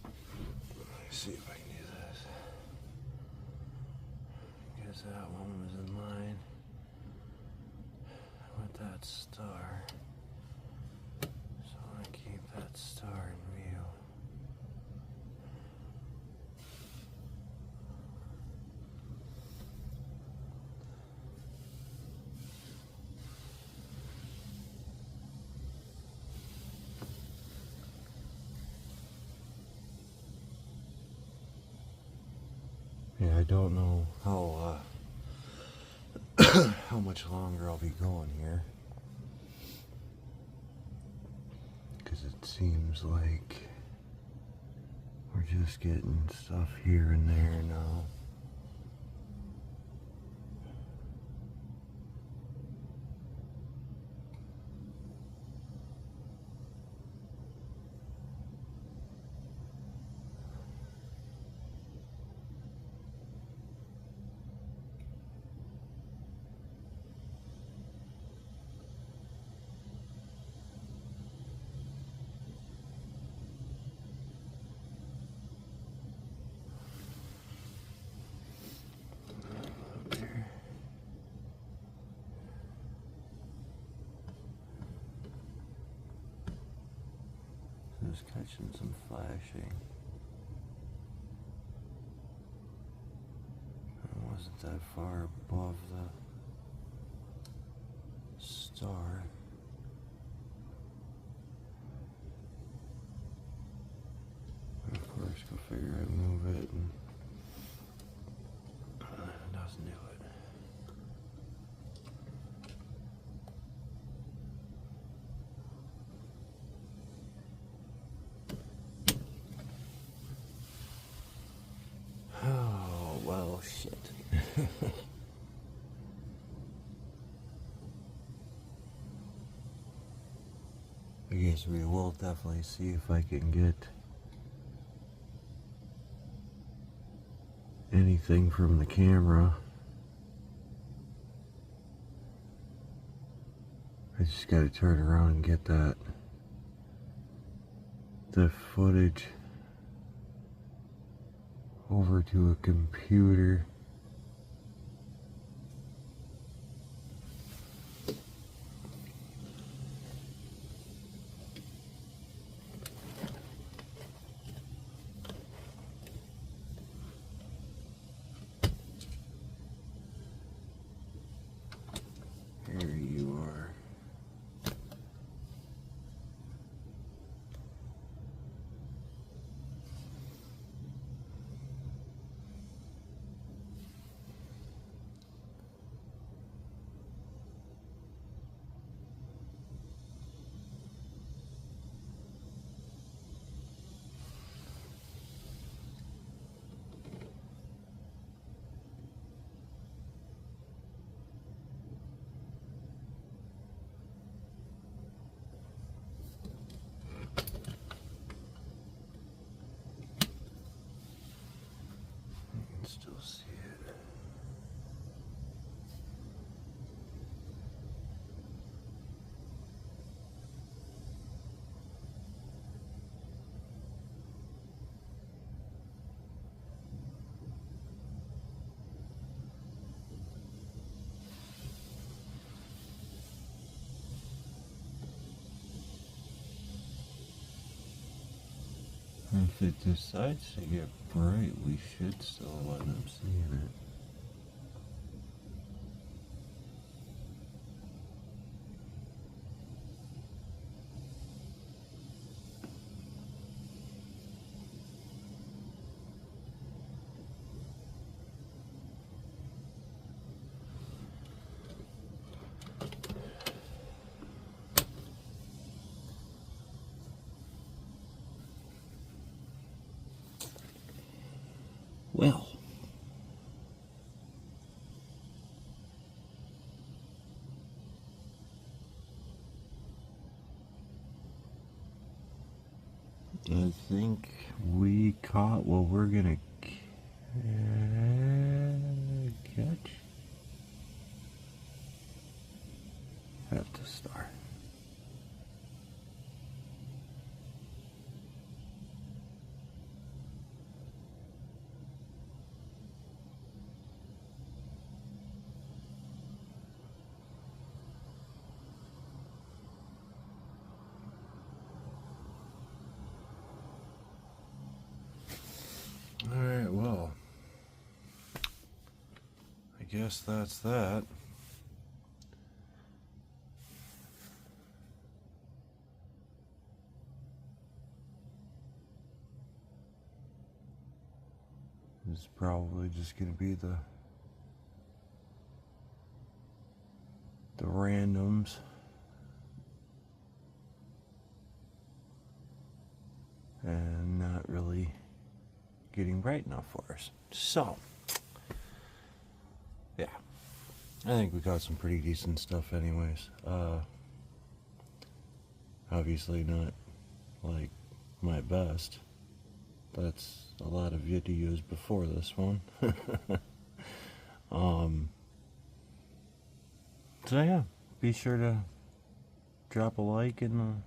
Let's see if I can do this. Guess that one was in line with that star. So I want to keep that star in view. Yeah, I don't know how much longer I'll be going here, because it seems like we're just getting stuff here and there now. Just catching some flashing. It wasn't that far above the star. Of course, go figure I'd move it and it doesn't do it. Oh, well, shit. I guess we will definitely see if I can get anything from the camera. I just gotta turn around and get the footage over to a computer. There you are. Still see it. If it decides to get bright, we should still let them see it. think we caught what we're gonna catch. Have to start. Alright, well, I guess that's that. It's probably just gonna be the randoms. And not really getting bright enough for us. So, yeah. I think we got some pretty decent stuff anyways. Obviously not like my best. That's a lot of videos before this one. So yeah, be sure to drop a like in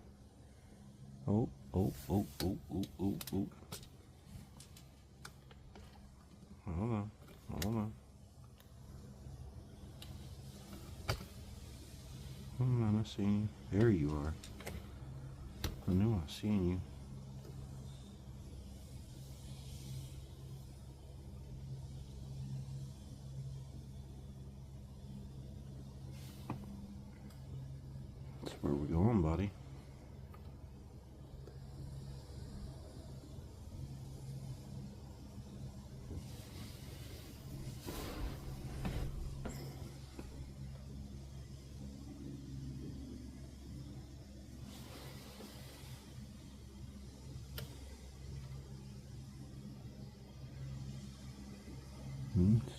the... Oh. Hold on. I'm not seeing you. There you are. I knew I was seeing you. That's where we're going, buddy.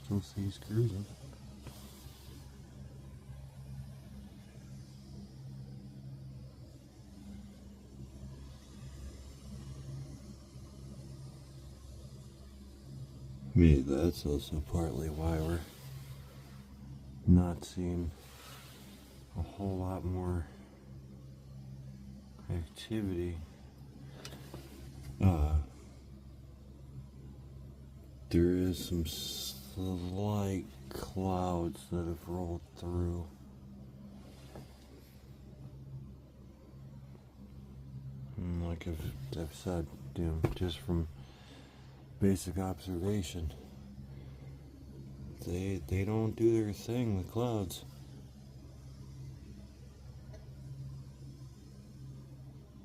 Still sees cruising. Maybe that's also partly why we're not seeing a whole lot more activity. There is some slight clouds that have rolled through. And like I've said, just from basic observation, they don't do their thing, the clouds.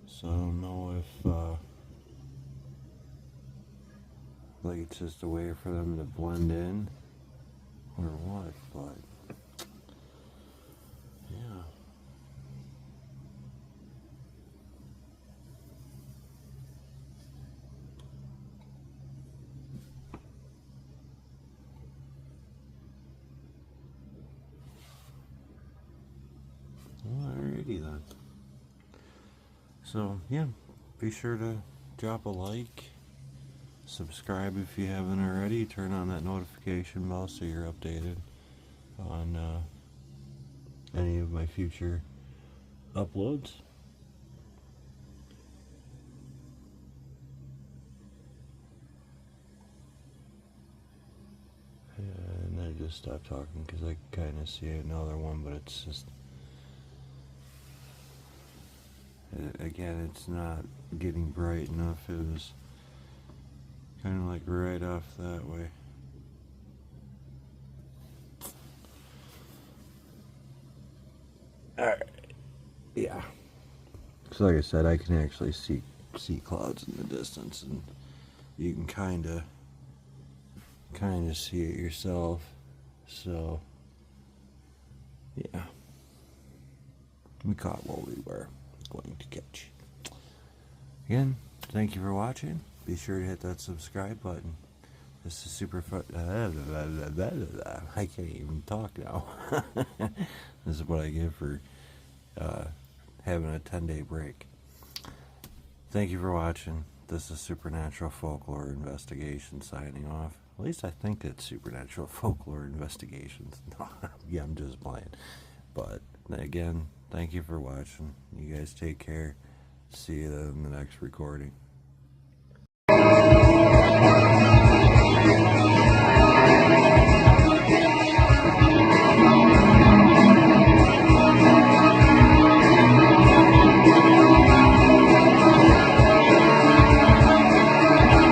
So I don't know if like it's just a way for them to blend in or what, but yeah. Alrighty then. So yeah, be sure to drop a like, subscribe if you haven't already, turn on that notification bell so you're updated on any of my future uploads. And I just stopped talking because I kind of see another one, but it's just, again, it's not getting bright enough. It was kind of like right off that way. Alright. Yeah. So like I said, I can actually see clouds in the distance, and you can kind of see it yourself. So yeah, we caught what we were going to catch. Again, thank you for watching. Be sure to hit that subscribe button. This is super fun. I can't even talk now. This is what I get for having a 10-day break. Thank you for watching. this is Supernatural Folklore Investigation signing off. At least I think it's Supernatural Folklore Investigations. No, yeah, I'm just playing. But again, thank you for watching. You guys take care. See you in the next recording.